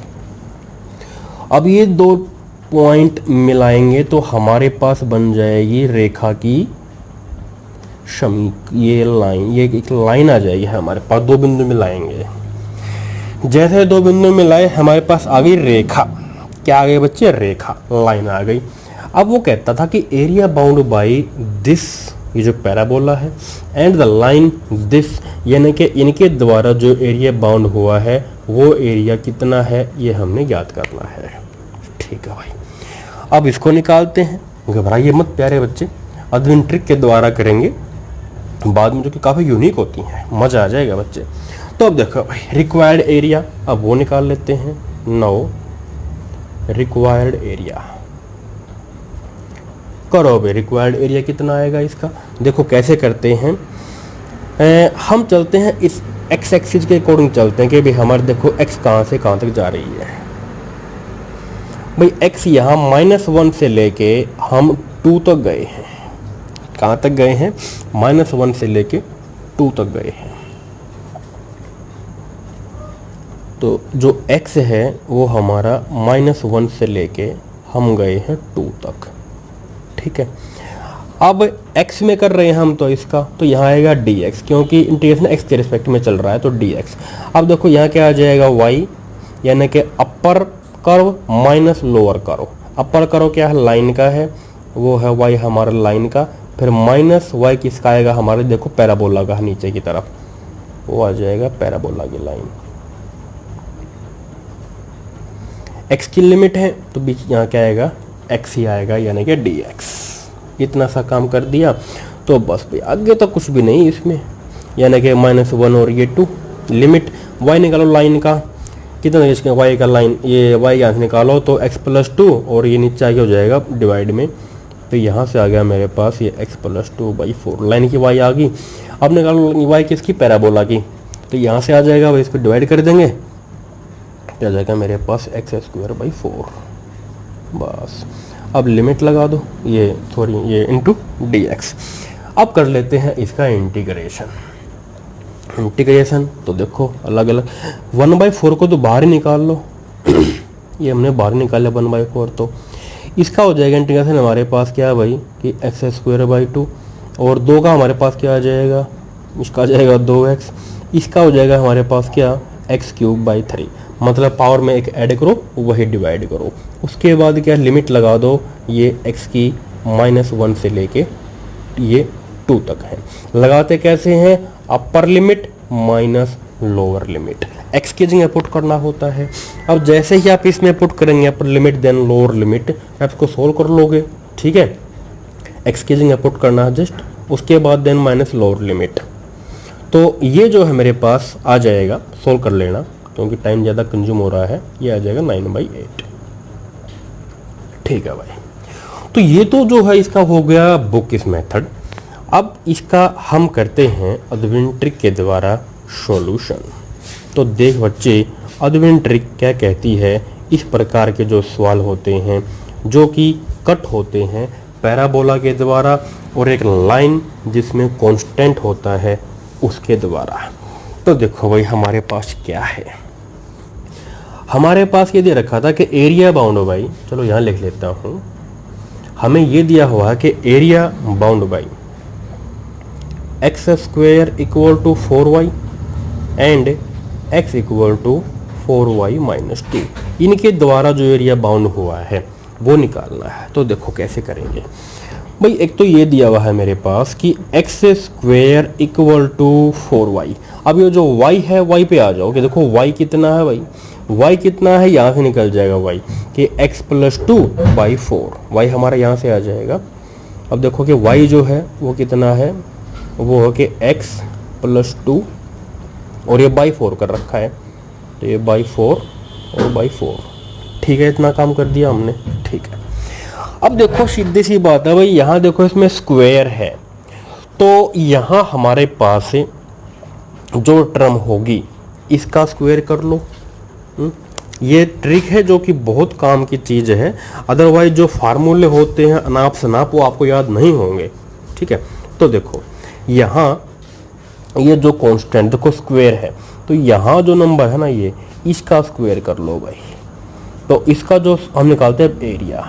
अब ये दो पॉइंट मिलाएंगे तो हमारे पास बन जाएगी रेखा की शमी, ये लाइन, ये एक लाइन आ जाएगी हमारे पास। दो बिंदु मिलाएंगे, जैसे दो बिंदु मिलाए हमारे पास आ गई रेखा। क्या आ गई बच्चे? रेखा, लाइन आ गई। अब वो कहता था कि एरिया बाउंड बाय दिस, ये जो पैराबोला है, एंड द लाइन दिस, यानी कि इनके द्वारा जो एरिया बाउंड हुआ है वो एरिया कितना है, ये हमने याद करना है। ठीक है भाई, अब इसको निकालते हैं। घबराइए मत प्यारे बच्चे, अद्विन ट्रिक के द्वारा करेंगे बाद में, जो कि काफ़ी यूनिक होती हैं, मज़ा आ जाएगा बच्चे। तो अब देखो भाई, रिक्वायर्ड एरिया, अब वो निकाल लेते हैं। नाउ रिक्वायर्ड एरिया करो भाई, रिक्वायर्ड एरिया कितना आएगा इसका? देखो कैसे करते हैं, हम चलते हैं इस x एक्सिस के अकॉर्डिंग चलते हैं कि भाई हमारे देखो x कहाँ से कहाँ तक जा रही है। भाई x यहाँ -1 से लेके हम 2 तक गए हैं। कहाँ तक गए हैं? -1 से लेके 2 तक गए हैं। तो जो x है वो हमारा -1 से लेके हम गए हैं 2 तक। ठीक है, अब x में कर रहे हैं हम तो इसका, तो यहाँ आएगा dx, क्योंकि इंटीग्रेशन x के रिस्पेक्ट में चल रहा है तो dx। अब देखो यहाँ क्या आ जाएगा y, यानी कि upper curve minus lower curve. Upper curve क्या है? लाइन का है, वो है y हमारा लाइन का, फिर माइनस y किसका आएगा? हमारे देखो पैराबोला का, नीचे की तरफ वो आ जाएगा पैराबोला की लाइन। x की लिमिट है तो बीच यहाँ क्या आएगा? x ही आएगा, यानी कि dx। इतना सा काम कर दिया तो बस भाई, आगे तो कुछ भी नहीं इसमें, यानी कि -1 और ये 2। लिमिट y निकालो लाइन का, कितना इसका y का लाइन, ये y यहाँ से निकालो तो x+2, और ये नीचे आगे हो जाएगा डिवाइड में, तो यहाँ से आ गया मेरे पास ये x+2/4। लाइन की y आ गई। अब निकालो y किसकी? पैराबोला की, तो यहाँ से आ जाएगा भाई, इसको डिवाइड कर देंगे तो आ जाएगा मेरे पास x²/4। बस अब लिमिट लगा दो, ये सॉरी ये इंटू dx। अब कर लेते हैं इसका इंटीग्रेशन। तो देखो अलग अलग, 1/4 को तो बाहर ही निकाल लो ये हमने बाहर निकाला 1/4, तो इसका हो जाएगा इंटीग्रेशन हमारे पास क्या है भाई कि x²/2, और 2 का हमारे पास क्या आ जाएगा? इसका आ जाएगा 2x। इसका हो जाएगा हमारे पास क्या? x³/3। मतलब पावर में एक ऐड करो, वही डिवाइड करो। उसके बाद क्या लिमिट लगा दो, ये x की -1 से लेके ये 2 तक है। लगाते कैसे हैं? Upper limit minus lower limit, x की जगह पुट करना होता है। अब जैसे ही आप इसमें पुट करेंगे upper limit then lower limit, आप इसको सोल्व कर लोगे। ठीक है, x की जगह पुट करना है जस्ट, उसके बाद देन माइनस लोअर लिमिट। तो ये जो है मेरे पास आ जाएगा, सोल्व कर लेना क्योंकि टाइम ज़्यादा कंज्यूम हो रहा है, ये आ जाएगा 9/8। ठीक है भाई, तो ये तो जो है इसका हो गया बुक इस मेथड। अब इसका हम करते हैं अद्विन ट्रिक के द्वारा सॉल्यूशन। तो देख बच्चे, अद्विन ट्रिक क्या कहती है, इस प्रकार के जो सवाल होते हैं जो कि कट होते हैं पैराबोला के द्वारा और एक लाइन जिसमें कांस्टेंट होता है उसके द्वारा। तो देखो भाई हमारे पास क्या है, हमारे पास ये दे रखा था कि एरिया बाउंड बाई, चलो यहाँ लिख लेता हूँ, हमें ये दिया हुआ है कि area bound by x² = 4y and x = 4y - 2। इनके द्वारा जो एरिया बाउंड हुआ है वो निकालना है। तो देखो कैसे करेंगे भाई, एक तो ये दिया हुआ है मेरे पास कि x² = 4y। अब ये जो y है y पे आ जाओ कि देखो y कितना है भाई, y कितना है, यहाँ से निकल जाएगा y कि x+2/4, y हमारा यहाँ से आ जाएगा। अब देखो कि y जो है वो कितना है, वो है कि x+2 और ये /4 कर रखा है, तो ये /4 और /4। ठीक है, इतना काम कर दिया हमने। ठीक है, अब देखो सीधी सी बात है भाई, यहाँ देखो इसमें स्क्वायर है, तो यहाँ हमारे पास जो टर्म होगी इसका स्क्वायर कर लो। ये ट्रिक है जो कि बहुत काम की चीज़ है, अदरवाइज जो फार्मूले होते हैं अनाप शनाप वो आपको याद नहीं होंगे। ठीक है, तो देखो यहाँ ये जो कांस्टेंट देखो स्क्वायर है, तो यहाँ जो नंबर है ना ये इसका स्क्वायर कर लो भाई। तो इसका जो हम निकालते हैं एरिया,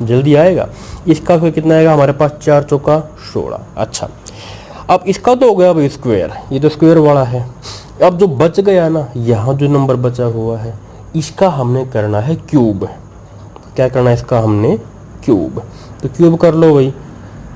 जल्दी आएगा। इसका फिर कितना आएगा हमारे पास 4 चौका 16। अच्छा, अब इसका तो हो गया भाई स्क्वायर, ये तो स्क्वायर वाला है। अब जो बच गया ना, यहाँ जो नंबर बचा हुआ है इसका हमने करना है क्यूब। क्या करना है इसका हमने क्यूब, तो क्यूब कर लो भाई।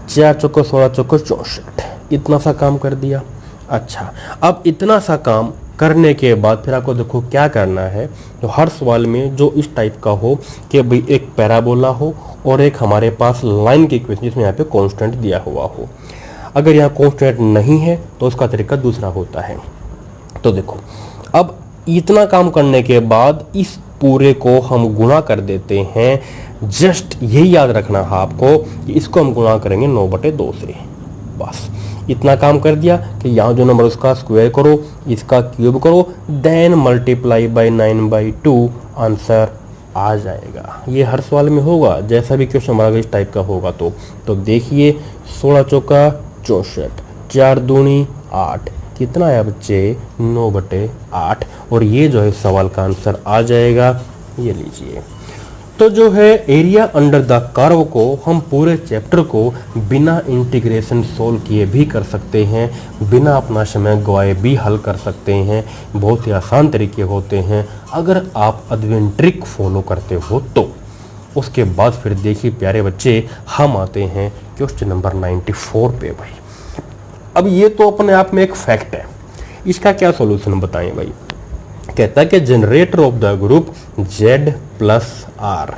4 चौका 16 चौका 64, इतना सा काम कर दिया। अच्छा, अब इतना सा काम करने के बाद फिर आपको देखो क्या करना है। तो हर सवाल में जो इस टाइप का हो कि भाई एक पैराबोला हो और एक हमारे पास लाइन की इक्वेशन जिसमें यहाँ पे कांस्टेंट दिया हुआ हो। अगर यहाँ कांस्टेंट नहीं है तो उसका तरीका दूसरा होता है। तो देखो अब इतना काम करने के बाद इस पूरे को हम गुणा कर देते हैं। जस्ट यही याद रखना है आपको कि इसको हम गुणा करेंगे 9/2 से। बस इतना काम कर दिया कि यहाँ जो नंबर उसका स्क्वायर करो, इसका क्यूब करो, देन मल्टीप्लाई बाय 9/2, आंसर आ जाएगा। ये हर सवाल में होगा, जैसा भी क्वेश्चन हमारा इस टाइप का होगा। तो देखिए 16 चौका 64, 4 दूनी 8, कितना आया बच्चे 9/8, और ये जो है सवाल का आंसर आ जाएगा। ये लीजिए। तो जो है एरिया अंडर द कर्व को हम पूरे चैप्टर को बिना इंटीग्रेशन सोल्व किए भी कर सकते हैं, बिना अपना समय गवाए भी हल कर सकते हैं। बहुत ही आसान तरीके होते हैं अगर आप अद्विन ट्रिक फॉलो करते हो तो। उसके बाद फिर देखिए प्यारे बच्चे, हम आते हैं क्वेश्चन नंबर 94 पे भाई। अब ये तो अपने आप में एक फैक्ट है, इसका क्या सॉल्यूशन बताएं भाई। कहता है कि generator of the group Z+R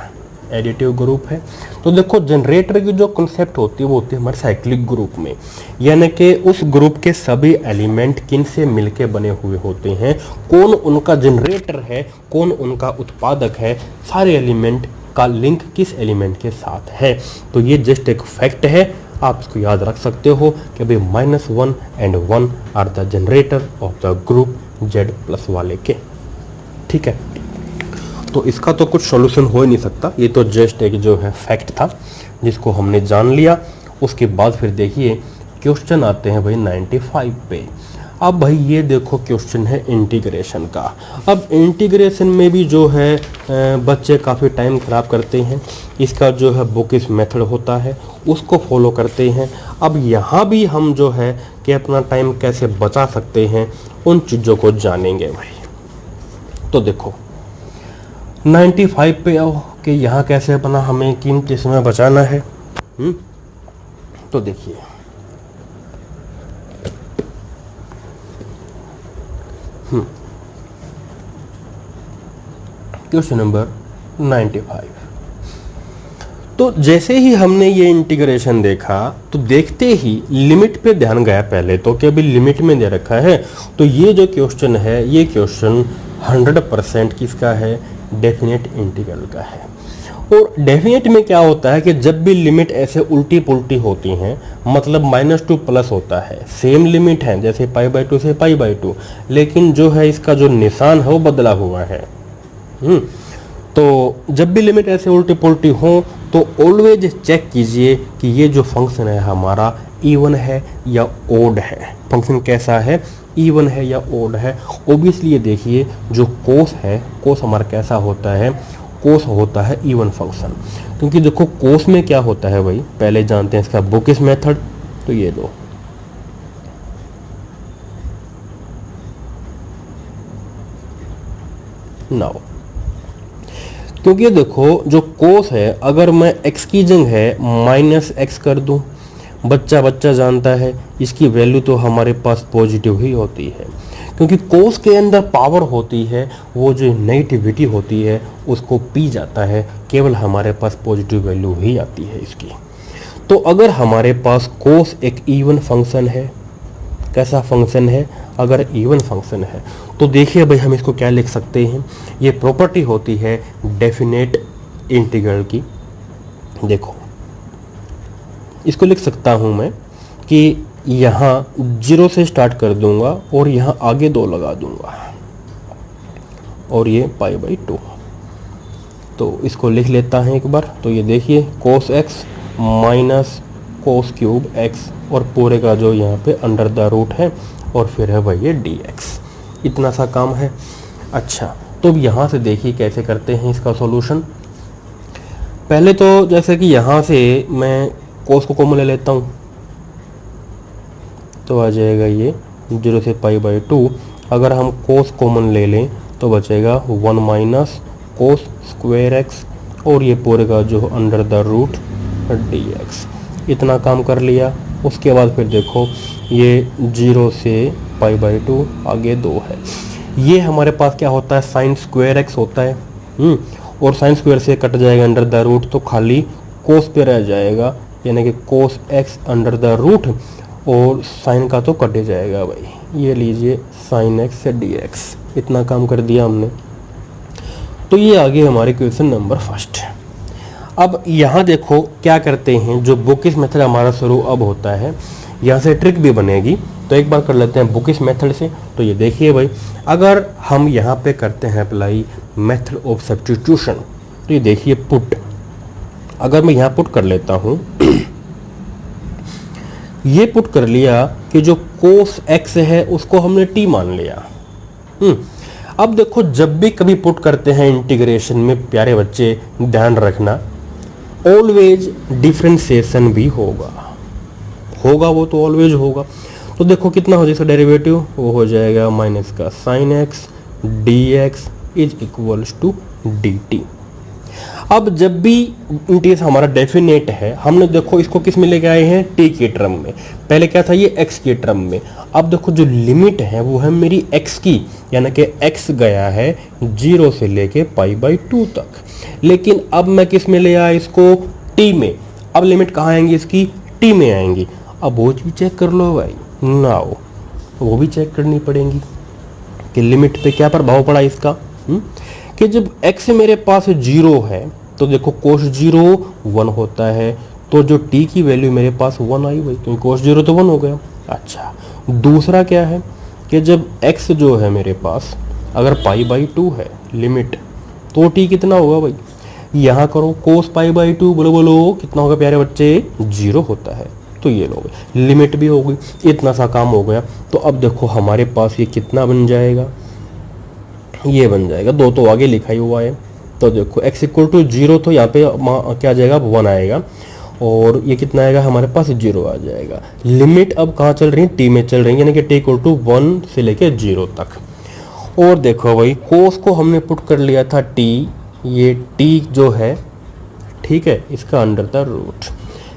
additive group है। तो देखो जनरेटर की जो कॉन्सेप्ट होती है वो होती है हमारे साइक्लिक ग्रुप में, यानी कि उस ग्रुप के सभी एलिमेंट किन से मिलके बने हुए होते हैं, कौन उनका जनरेटर है, कौन उनका उत्पादक है, सारे एलिमेंट का लिंक किस एलिमेंट के साथ है। तो ये जस्ट एक फैक्ट है, आप इसको याद रख सकते हो कि भाई -1 and 1 are the generator of the group Z+ वाले के। ठीक है, तो इसका तो कुछ सॉल्यूशन हो ही नहीं सकता, ये तो जस्ट एक जो है फैक्ट था जिसको हमने जान लिया। उसके बाद फिर देखिए क्वेश्चन आते हैं भाई 95 पे। अब भाई ये देखो क्वेश्चन है इंटीग्रेशन का। अब इंटीग्रेशन में भी जो है बच्चे काफ़ी टाइम ख़राब करते हैं। इसका जो है बुकिश मेथड होता है उसको फॉलो करते हैं। अब यहाँ भी हम जो है कि अपना टाइम कैसे बचा सकते हैं उन चीज़ों को जानेंगे भाई। तो देखो 95 पे आओ कि यहाँ कैसे अपना हमें कीमती समय बचाना है। तो देखिए क्वेश्चन नंबर 95। तो जैसे ही हमने ये इंटीग्रेशन देखा तो देखते ही लिमिट पे ध्यान गया पहले तो कि अभी लिमिट में दे रखा है। तो ये जो क्वेश्चन है ये क्वेश्चन 100% किसका है, डेफिनेट इंटीग्रल का है। और डेफिनेट में क्या होता है कि जब भी लिमिट ऐसे उल्टी पुल्टी होती हैं, मतलब -2 प्लस होता है, सेम लिमिट है जैसे π/2 से π/2, लेकिन जो है इसका जो निशान है वो बदला हुआ है। तो जब भी लिमिट ऐसे उल्टी पुल्टी हो तो ऑलवेज चेक कीजिए कि ये जो फंक्शन है हमारा इवन है या ओड है। फंक्शन कैसा है, इवन है या ओड है। ओबियसली ये देखिए जो कोस है, कोस हमारा कैसा होता है, कोस होता है इवन फंक्शन। क्योंकि देखो कोस में क्या होता है भाई, पहले जानते हैं इसका बुकिश मेथड। तो ये दो नाउ, क्योंकि देखो जो कोस है अगर मैं x की जगह है -x कर दूं, बच्चा बच्चा जानता है इसकी वैल्यू तो हमारे पास पॉजिटिव ही होती है। क्योंकि कोस के अंदर पावर होती है, वो जो नेगेटिविटी होती है उसको पी जाता है, केवल हमारे पास पॉजिटिव वैल्यू ही आती है इसकी। तो अगर हमारे पास कोस एक इवन फंक्शन है, कैसा फंक्शन है, अगर इवन फंक्शन है तो देखिए भाई हम इसको क्या लिख सकते हैं, ये प्रॉपर्टी होती है डेफिनेट इंटीग्रल की। देखो इसको लिख सकता हूं मैं कि यहाँ 0 से स्टार्ट कर दूंगा और यहाँ आगे 2 लगा दूंगा और ये π/2। तो इसको लिख लेता है एक बार। तो ये देखिए cos x minus cos cube x और पूरे का जो यहाँ पे अंडर द रूट है और फिर है वही ये dx। इतना सा काम है। अच्छा, तो अब यहाँ से देखिए कैसे करते हैं इसका सॉल्यूशन। पहले तो जैसे कि यहाँ से मैं cos को कॉमन ले लेता हूँ तो आ जाएगा ये 0 से π/2। अगर हम cos कॉमन ले लें तो बचेगा 1 माइनस cos स्क्वायर x और ये पूरे का जो अंडर द रूट dx। इतना काम कर लिया। उसके बाद फिर देखो ये 0 से π/2 आगे 2 है। ये हमारे पास क्या होता है, साइन स्क्वायर x होता है। और साइन स्क्वायर से कट जाएगा अंडर द रूट तो खाली कोस पे रह जाएगा, यानी कि कोस x अंडर द रूट और साइन का तो कट जाएगा भाई। ये लीजिए साइन x से dx। इतना काम कर दिया हमने। तो ये आगे हमारे क्वेश्चन नंबर फर्स्ट। अब यहाँ देखो क्या करते हैं, जो बुकिश मेथड हमारा शुरू अब होता है, यहाँ से ट्रिक भी बनेगी। तो एक बार कर लेते हैं बुकिश मेथड से। तो ये देखिए भाई, अगर हम यहाँ पे करते हैं अप्लाई मेथड ऑफ सब्स्टिट्यूशन, तो ये देखिए पुट, अगर मैं यहाँ पुट कर लेता हूँ ये पुट कर लिया कि जो कोस x है उसको हमने t मान लिया। अब देखो जब भी कभी पुट करते हैं इंटीग्रेशन में प्यारे बच्चे ध्यान रखना, ऑलवेज डिफरेंशिएशन भी होगा, वो तो ऑलवेज होगा। तो देखो कितना हो जाएगा डेरिवेटिव, वो हो जाएगा माइनस का sine x dx is equals to dt। अब जब भी इंटीग्रेशन हमारा डेफिनेट है, हमने देखो इसको किस में लेके आए हैं, t के टर्म में। पहले क्या था, ये x के टर्म में। अब देखो जो लिमिट है वो है मेरी x की, यानी कि x गया है 0 से लेके π/2 तक। लेकिन अब मैं किस में ले आया इसको, t में। अब लिमिट कहाँ आएंगी इसकी, t में आएंगी। अब वो भी चेक कर लो भाई, नाउ वो भी चेक करनी पड़ेंगी कि लिमिट पे क्या प्रभाव पड़ा इसका। कि जब x मेरे पास 0 है तो देखो cos 0 1 होता है, तो जो t की वैल्यू मेरे पास 1 आई भाई, क्योंकि cos 0 तो 1 हो गया। अच्छा, दूसरा क्या है कि जब x जो है मेरे पास अगर π/2 है लिमिट, तो t कितना होगा भाई, यहाँ करो cos π/2, बोलो बोलो कितना होगा प्यारे बच्चे, 0 होता है। तो ये लो लिमिट भी हो गई। इतना सा काम हो गया। तो अब देखो हमारे पास ये कितना बन जाएगा, ये बन जाएगा, 2 तो आगे लिखा ही हुआ है। तो देखो x इक्वल टू 0, तो यहाँ पे क्या जाएगा, 1 आएगा और ये कितना आएगा हमारे पास, 0 आ जाएगा। लिमिट अब कहाँ चल रही है, t में चल रही है, यानी कि t इक्वल टू 1 से लेके 0 तक। और देखो भाई कोस को हमने पुट कर लिया था t, ये t जो है ठीक है इसका under the root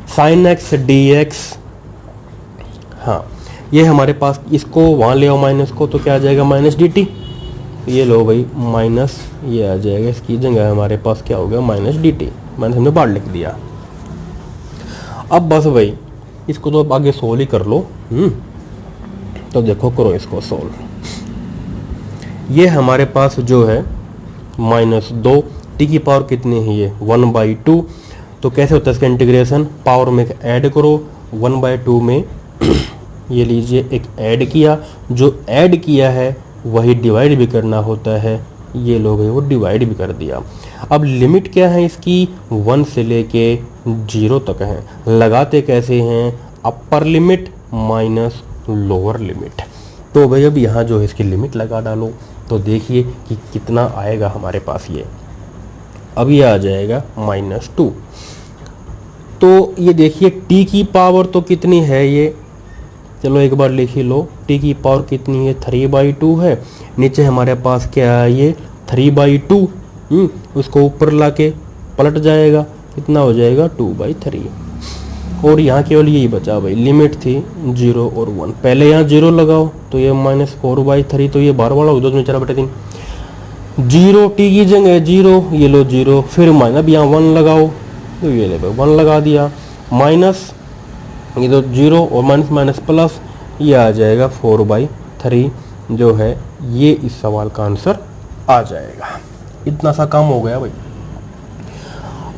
sine x dx। हाँ, ये हमारे पास, इसको वहाँ ले आओ माइनस को, तो क्या आ जाएगा माइनस dt। ये लो भाई माइनस, ये आ जाएगा, इसकी जगह हमारे पास क्या हो गया माइनस dt। माइनस हमने बाहर लिख दिया। अब बस भाई इसको तो अब आगे सोल्व ही कर लो। तो देखो करो इसको सोल्व। ये हमारे पास जो है -2, t की पावर कितनी है, ये 1/2। तो कैसे होता है इसका इंटीग्रेशन, पावर में ऐड करो, 1/2 में ये लीजिए एक ऐड किया, जो ऐड किया है वही डिवाइड भी करना होता है। ये लोग वो डिवाइड भी कर दिया। अब लिमिट क्या है इसकी, 1 से लेके 0 तक है। लगाते कैसे हैं, upper limit minus lower limit. तो भाई अब यहाँ जो है इसकी लिमिट लगा डालो, तो देखिए कि कितना आएगा हमारे पास। ये अब ये आ जाएगा -2। तो ये देखिए t की पावर तो कितनी है, ये चलो एक बार लिख ही लो, t की पावर कितनी है, 3/2 है। नीचे हमारे पास क्या है, ये 3/2। उसको ऊपर लाके पलट जाएगा, कितना हो जाएगा 2/3। और यहाँ केवल यही बचा भाई, लिमिट थी 0 और 1। पहले यहाँ 0 लगाओ तो ये -4/3, तो ये 12 वाला हो जाए 4/3। 0 t की जगह 0, ये लो 0, फिर माइनस, अब यहाँ 1 लगाओ तो ये ले 1 लगा दिया, माइनस ये तो 0 और माइनस माइनस प्लस, ये आ जाएगा 4/3 जो है, ये इस सवाल का आंसर आ जाएगा। इतना सा काम हो गया भाई।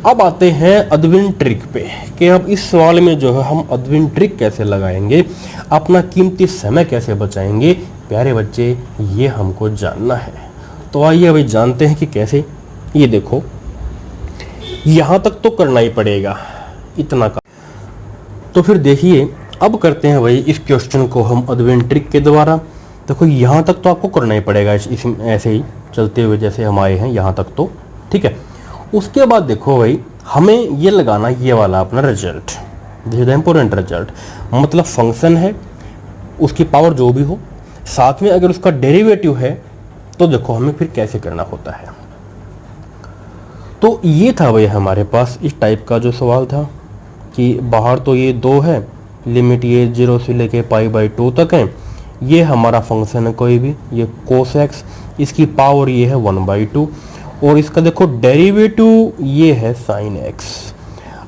अब आते हैं अदविन ट्रिक पे कि अब इस सवाल में जो है हम अदविन ट्रिक कैसे लगाएंगे, अपना कीमती समय कैसे बचाएंगे। प्यारे बच्चे ये हमको जानना है, तो आइए अभी जानते हैं कि कैसे। ये देखो यहाँ तक तो करना ही पड़ेगा इतना का, तो फिर देखिए अब करते हैं भाई इस क्वेश्चन को हम अदविन ट्रिक के द्वारा। देखो यहाँ तक तो आपको करना ही पड़ेगा इस ऐसे ही चलते हुए जैसे हम आए हैं यहाँ तक तो, ठीक है। उसके बाद देखो भाई हमें ये लगाना ये वाला अपना result, this is the important result, मतलब फंक्शन है उसकी पावर जो भी हो, साथ में अगर उसका डेरिवेटिव है तो देखो हमें फिर कैसे करना होता है। तो ये था भाई हमारे पास इस टाइप का जो सवाल था कि बाहर तो ये 2 है, लिमिट ये 0 से लेके π/2 तक है, ये हमारा फंक्शन है कोई भी, ये cos x, इसकी पावर ये है 1/2 और इसका देखो डेरिवेटिव ये है sin x।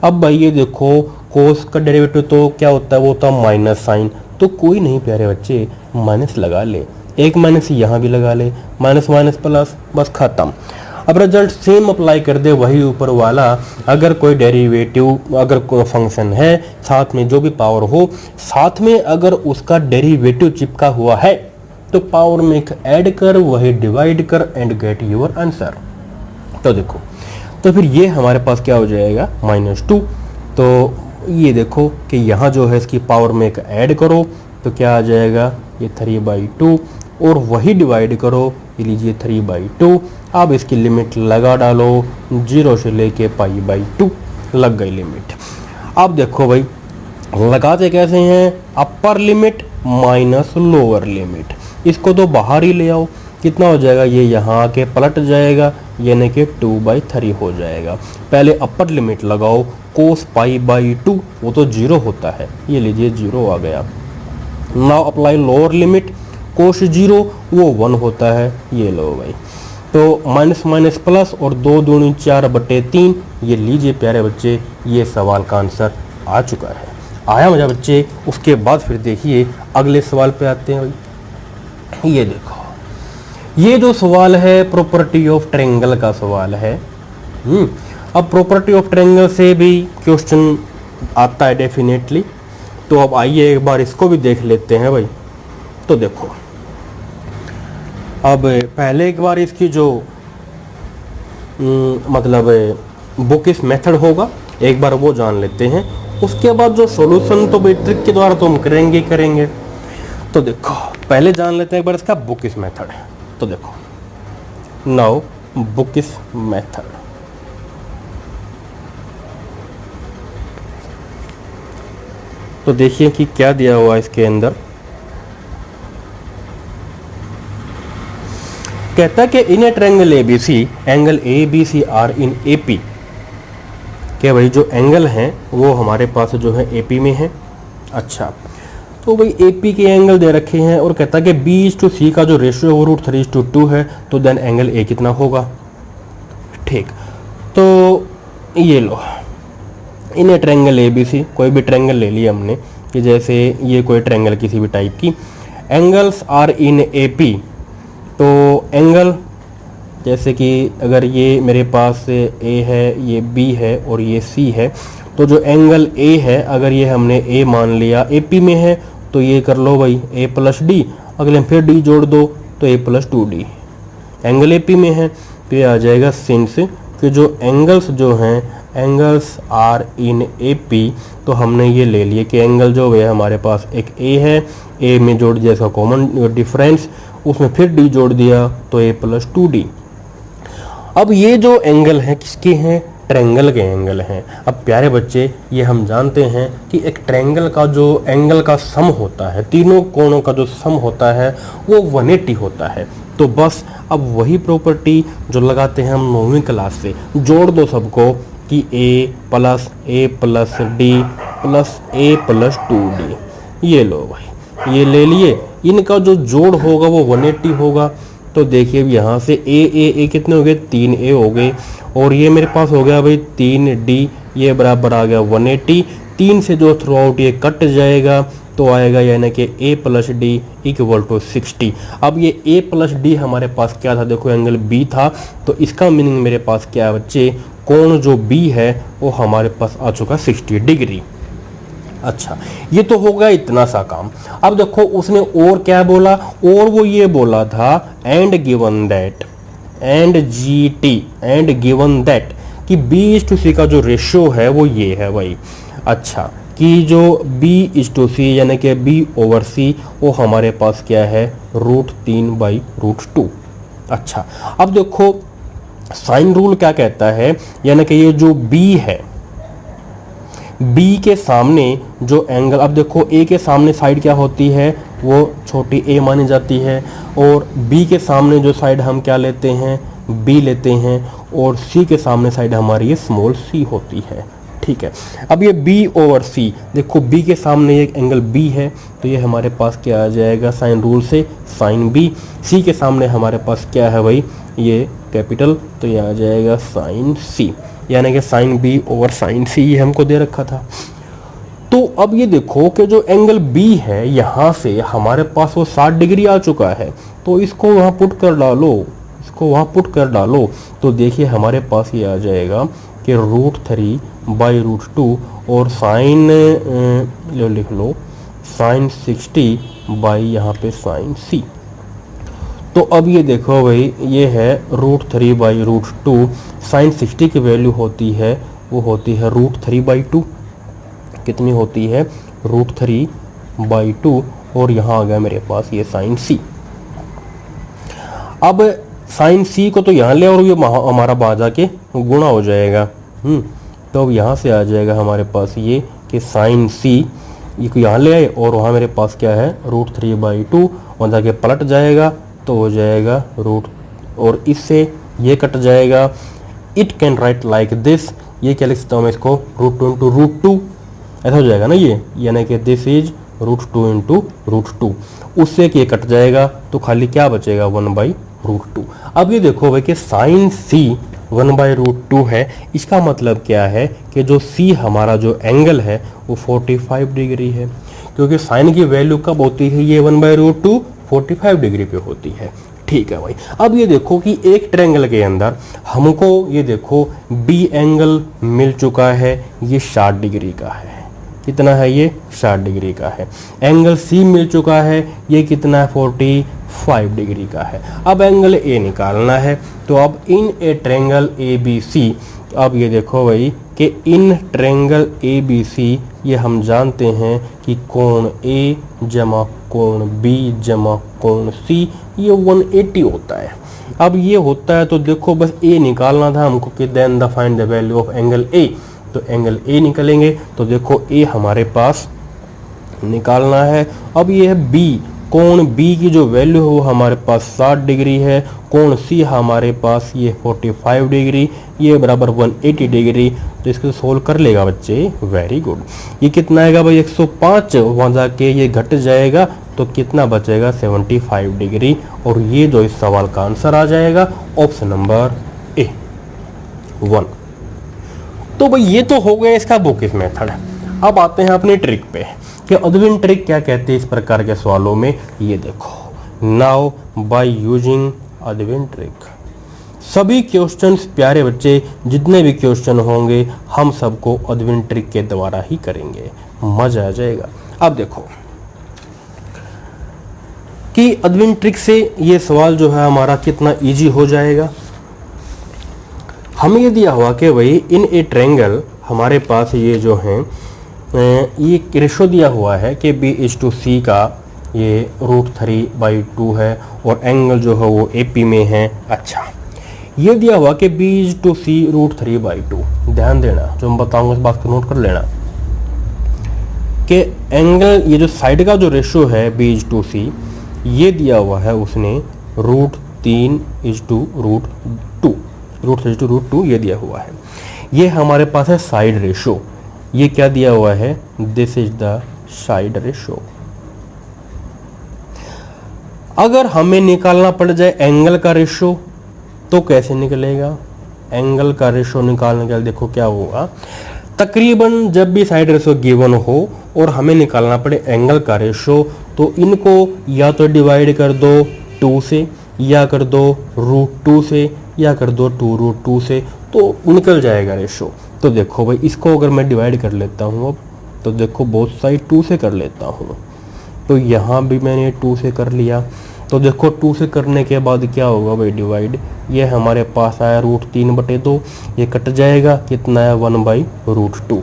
अब भाई ये देखो cos का डेरिवेटिव तो क्या होता है, वो होता है माइनस साइन, तो कोई नहीं प्यारे बच्चे माइनस लगा ले, एक माइनस यहाँ भी लगा ले, माइनस माइनस प्लस, बस खत्म। अब रिजल्ट सेम अप्लाई कर दे वही ऊपर वाला, अगर कोई डेरिवेटिव अगर कोई फंक्शन है साथ में जो भी पावर हो, साथ में अगर उसका डेरिवेटिव चिपका हुआ है तो पावर में ऐड कर, वही डिवाइड कर एंड गेट योर आंसर। तो देखो तो फिर ये हमारे पास क्या हो जाएगा -2। तो ये देखो कि यहाँ जो है इसकी पावर में एक ऐड करो तो क्या आ जाएगा, ये 3/2 और वही डिवाइड करो, ये लीजिए 3/2। अब इसकी लिमिट लगा डालो 0 से लेके π/2, लग गई लिमिट। अब देखो भाई लगाते कैसे हैं, upper limit minus lower limit, इसको तो बाहर ही ले आओ, कितना हो जाएगा, ये यहाँ आके पलट जाएगा, यानी कि 2/3 हो जाएगा। पहले अपर लिमिट लगाओ, cos π/2 वो तो 0 होता है, ये लीजिए 0 आ गया। Now apply lower limit, cos 0 वो 1 होता है, ये लो भाई। तो माइनस माइनस प्लस और 2 दूनी 4/3, ये लीजिए प्यारे बच्चे ये सवाल का आंसर आ चुका है। आया मजा बच्चे। उसके बाद फिर देखिए अगले सवाल पे आते हैं भाई। ये देखो ये जो सवाल है प्रॉपर्टी ऑफ ट्रायंगल का सवाल है। अब प्रॉपर्टी ऑफ ट्रायंगल से भी क्वेश्चन आता है डेफिनेटली, तो अब आइए एक बार इसको भी देख लेते हैं भाई। तो देखो अब पहले एक बार इसकी जो मतलब बुकिश मेथड होगा एक बार वो जान लेते हैं, उसके बाद जो सॉल्यूशन तो भाई ट्रिक के द्वारा तो हम करेंगे। तो देखो पहले जान लेते हैं एक बार इसका बुकिश मेथड। तो देखो नाउ बुकिश मेथड, तो देखिए कि क्या दिया हुआ इसके अंदर। कहता है कि in a triangle ABC angle ABC are in AP, क्या भाई जो एंगल हैं वो हमारे पास जो है AP में है। अच्छा तो भाई AP के एंगल दे रखे हैं और कहता है कि B/C का जो रेशियो वो √3:2 है, तो देन एंगल A कितना होगा। ठीक, तो ये लो इन ए ट्रायंगल ABC, कोई भी ट्रायंगल ले लिया हमने कि जैसे ये कोई ट्रायंगल किसी भी टाइप की, एंगल्स आर इन AP, तो एंगल जैसे कि अगर ये मेरे पास A है, ये B है और ये C है, तो जो एंगल A है अगर ये हमने A मान लिया AP में है तो ये कर लो भाई A+D, अगले फिर D जोड़ दो तो A+2D, एंगल AP में है तो ये आ जाएगा सिंस कि जो एंगल्स जो हैं एंगल्स आर इन AP, तो हमने ये ले लिए कि एंगल जो है हमारे पास एक A है, A में जोड़ दिया इसका कॉमन डिफरेंस, उसमें फिर D जोड़ दिया तो A+2D। अब ये जो एंगल हैं किसके हैं, ट्रायंगल के एंगल हैं। अब प्यारे बच्चे ये हम जानते हैं कि एक ट्रायंगल का जो एंगल का सम होता है, तीनों कोणों का जो सम होता है वो 180 होता है। तो बस अब वही प्रॉपर्टी जो लगाते हैं हम 9वीं क्लास से, जोड़ दो सबको कि A+D प्लस A+2D, ये लो भाई ये ले लिए, इनका जो जोड़ होगा वो 180 होगा। तो देखिए यहाँ से A कितने हो गए, 3A हो गए, और ये मेरे पास हो गया भाई 3D, ये बराबर आ गया 180। 3 से जो थ्रू आउट ये कट जाएगा तो आएगा यानी कि A+D = 60। अब ये A+D हमारे पास क्या था, देखो एंगल B था, तो इसका मीनिंग मेरे पास क्या है बच्चे, कोण जो बी है वो हमारे पास आ चुका 60 डिग्री। अच्छा, ये तो हो गया इतना सा काम। अब देखो उसने और क्या बोला, और वो ये बोला था and given that, and G T, and given that कि B/C का जो रेशियो है वो ये है भाई। अच्छा, कि जो B/C यानी कि B/C वो हमारे पास क्या है, √3/√2। अच्छा, अब देखो साइन रूल क्या कहता है, यानी कि ये जो B है, B के सामने जो एंगल, अब देखो A के सामने साइड क्या होती है, वो छोटी a मानी जाती है, और B के सामने जो साइड हम क्या लेते हैं, B लेते हैं, और C के सामने साइड हमारी ये स्मॉल c होती है। ठीक है, अब ये B/C, देखो B के सामने एक एंगल B है, तो ये हमारे पास क्या आ जाएगा साइन रूल से, साइन B। C के सामने हमारे पास क्या है भाई, ये कैपिटल, तो ये आ जाएगा साइन C, यानी कि साइन B/sin C ये हमको दे रखा था। तो अब ये देखो कि जो एंगल B है यहाँ से हमारे पास वो 60 डिग्री आ चुका है, तो इसको वहाँ पुट कर डालो, इसको वहाँ पुट कर डालो, तो देखिए हमारे पास ये आ जाएगा कि √3/√2 और साइन लिख लो साइन 60 बाई यहाँ पे साइन C। तो अब ये देखो भाई, ये है √3/√2, साइन 60 की वैल्यू होती है, वो होती है √3/2। कितनी होती है, √3/2, और यहाँ आ गया मेरे पास ये साइन C। अब साइन C को तो यहाँ ले, और ये हमारा वहाँ जाके गुणा हो जाएगा। तो अब यहाँ से आ जाएगा हमारे पास ये कि साइन C, ये को यहाँ ले आए, और वहाँ मेरे पास क्या है √3/2, वहाँ जाके पलट जाएगा, तो हो जाएगा और इससे ये कट जाएगा। It can write like this, ये क्या लिख सकता हूँ मैं इसको, √2 × √2, ऐसा हो जाएगा ना ये, यानी कि दिस इज √2 × √2। उससे कि ये कट जाएगा, तो खाली क्या बचेगा 1/√2। अब ये देखो भाई कि साइन C 1/√2 है, इसका मतलब क्या है कि जो C हमारा जो एंगल है वो 45 डिग्री है, क्योंकि साइन की वैल्यू कब होती है, ये 1/√2 45 डिग्री पे होती है। ठीक है भाई, अब ये देखो कि एक ट्रायंगल के अंदर हमको ये देखो B एंगल मिल चुका है, ये 60 डिग्री का है। कितना है, ये 60 डिग्री का है। एंगल C मिल चुका है, ये कितना है, 45 डिग्री का है। अब एंगल A निकालना है, तो अब इन ए ट्रायंगल ABC, अब ये देखो भाई कि इन ट्रायंगल ABC ये हम जानते हैं कि कोण A जमा कोण B जमा कोण C ये 180 होता है। अब ये होता है, तो देखो बस A निकालना था हमको कि then the find the value of angle A, तो एंगल A निकलेंगे, तो देखो A हमारे पास निकालना है। अब ये है B, कोण B की जो वैल्यू है वो हमारे पास 60 डिग्री है, कोण C हमारे पास ये 45 डिग्री, ये बराबर 180 डिग्री। तो इसको सोल्व कर लेगा बच्चे, वेरी गुड। ये कितना आएगा भाई 105, वहाँ जाके ये घट जाएगा, तो कितना बचेगा 75 डिग्री, और ये जो इस सवाल का आंसर आ जाएगा ऑप्शन नंबर A 1। तो भाई ये तो हो गया इसका बुकिश मेथड। अब आते हैं अपनी ट्रिक पे कि अद्विन ट्रिक क्या कहते हैं इस प्रकार के सवालों में। ये देखो, नाउ बाय यूजिंग अद्विन ट्रिक, सभी क्वेश्चंस प्यारे बच्चे, जितने भी क्वेश्चन होंगे हम सबको अद्विन ट्रिक के द्वारा ही करेंगे, मजा आ जाएगा। अब देखो कि अद्विन ट्रिक से ये सवाल जो है हमारा कितना इजी हो जाएगा। हमें ये दिया हुआ कि भाई इन ए ट्रायंगल हमारे पास ये जो है ये रेशो दिया हुआ है कि B/C का ये √3/2 है, और एंगल जो है वो AP में है। अच्छा, ये दिया हुआ कि B/C √3/2, ध्यान देना जो मैं बताऊंगा इस बात को नोट कर लेना कि एंगल ये जो साइड का जो रेशो है B/C ये दिया हुआ है उसने √3/√2 ये दिया हुआ है। ये हमारे पास है साइड रेशो, ये क्या दिया हुआ है, this is the side ratio. अगर हमें निकालना पड़ जाए एंगल का रेशो तो कैसे निकलेगा, एंगल का रेशो निकालने के लिए देखो क्या होगा, तकरीबन जब भी साइड रेशो गिवन हो और हमें निकालना पड़े एंगल का रेशो, तो इनको या तो डिवाइड कर दो 2 से, या कर दो √2 से, या कर दो 2√2 से, तो निकल जाएगा रेशो। तो देखो भाई, इसको अगर मैं डिवाइड कर लेता हूँ अब, तो देखो बोथ साइड 2 से कर लेता हूँ। तो यहाँ भी मैंने 2 से कर लिया। तो देखो 2 से करने के बाद क्या होगा भाई, डिवाइड, ये हमारे पास आया √3/2, ये कट जाएगा, कितना है 1/√2।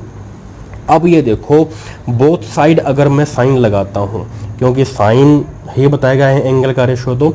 अब ये देखो बोथ साइड अगर मैं साइन लगाता हूँ, क्योंकि साइन ही बताएगा है एंगल का रेशो, तो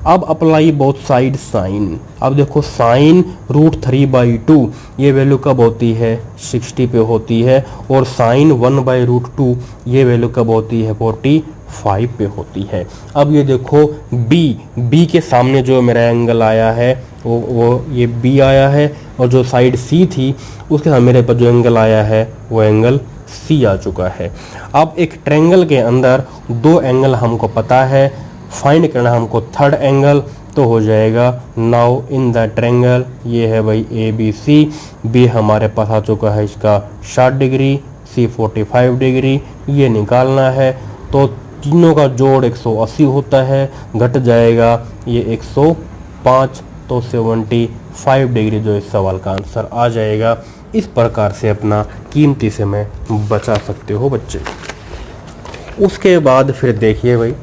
अब अप्लाई बोथ साइड साइन। अब देखो साइन √3/2 ये वैल्यू कब होती है, 60 पे होती है, और साइन 1/√2 ये वैल्यू कब होती है, 45 पे होती है। अब ये देखो बी के सामने जो मेरा एंगल आया है वो ये बी आया है, और जो साइड सी थी उसके साथ मेरे पर जो एंगल आया है वो एंगल सी आ चुका है। अब एक ट्रायंगल के अंदर 2 एंगल हमको पता है, फाइंड करना हमको थर्ड एंगल, तो हो जाएगा नाउ इन द ट्रायंगल, ये है भाई ABC, बी हमारे पास आ चुका है इसका 60 डिग्री, सी 45 डिग्री, ये निकालना है। तो तीनों का जोड़ 180 होता है, घट जाएगा ये 105, तो 75 डिग्री जो इस सवाल का आंसर आ जाएगा। इस प्रकार से अपना कीमती समय बचा सकते हो बच्चे। उसके बाद फिर देखिए भाई,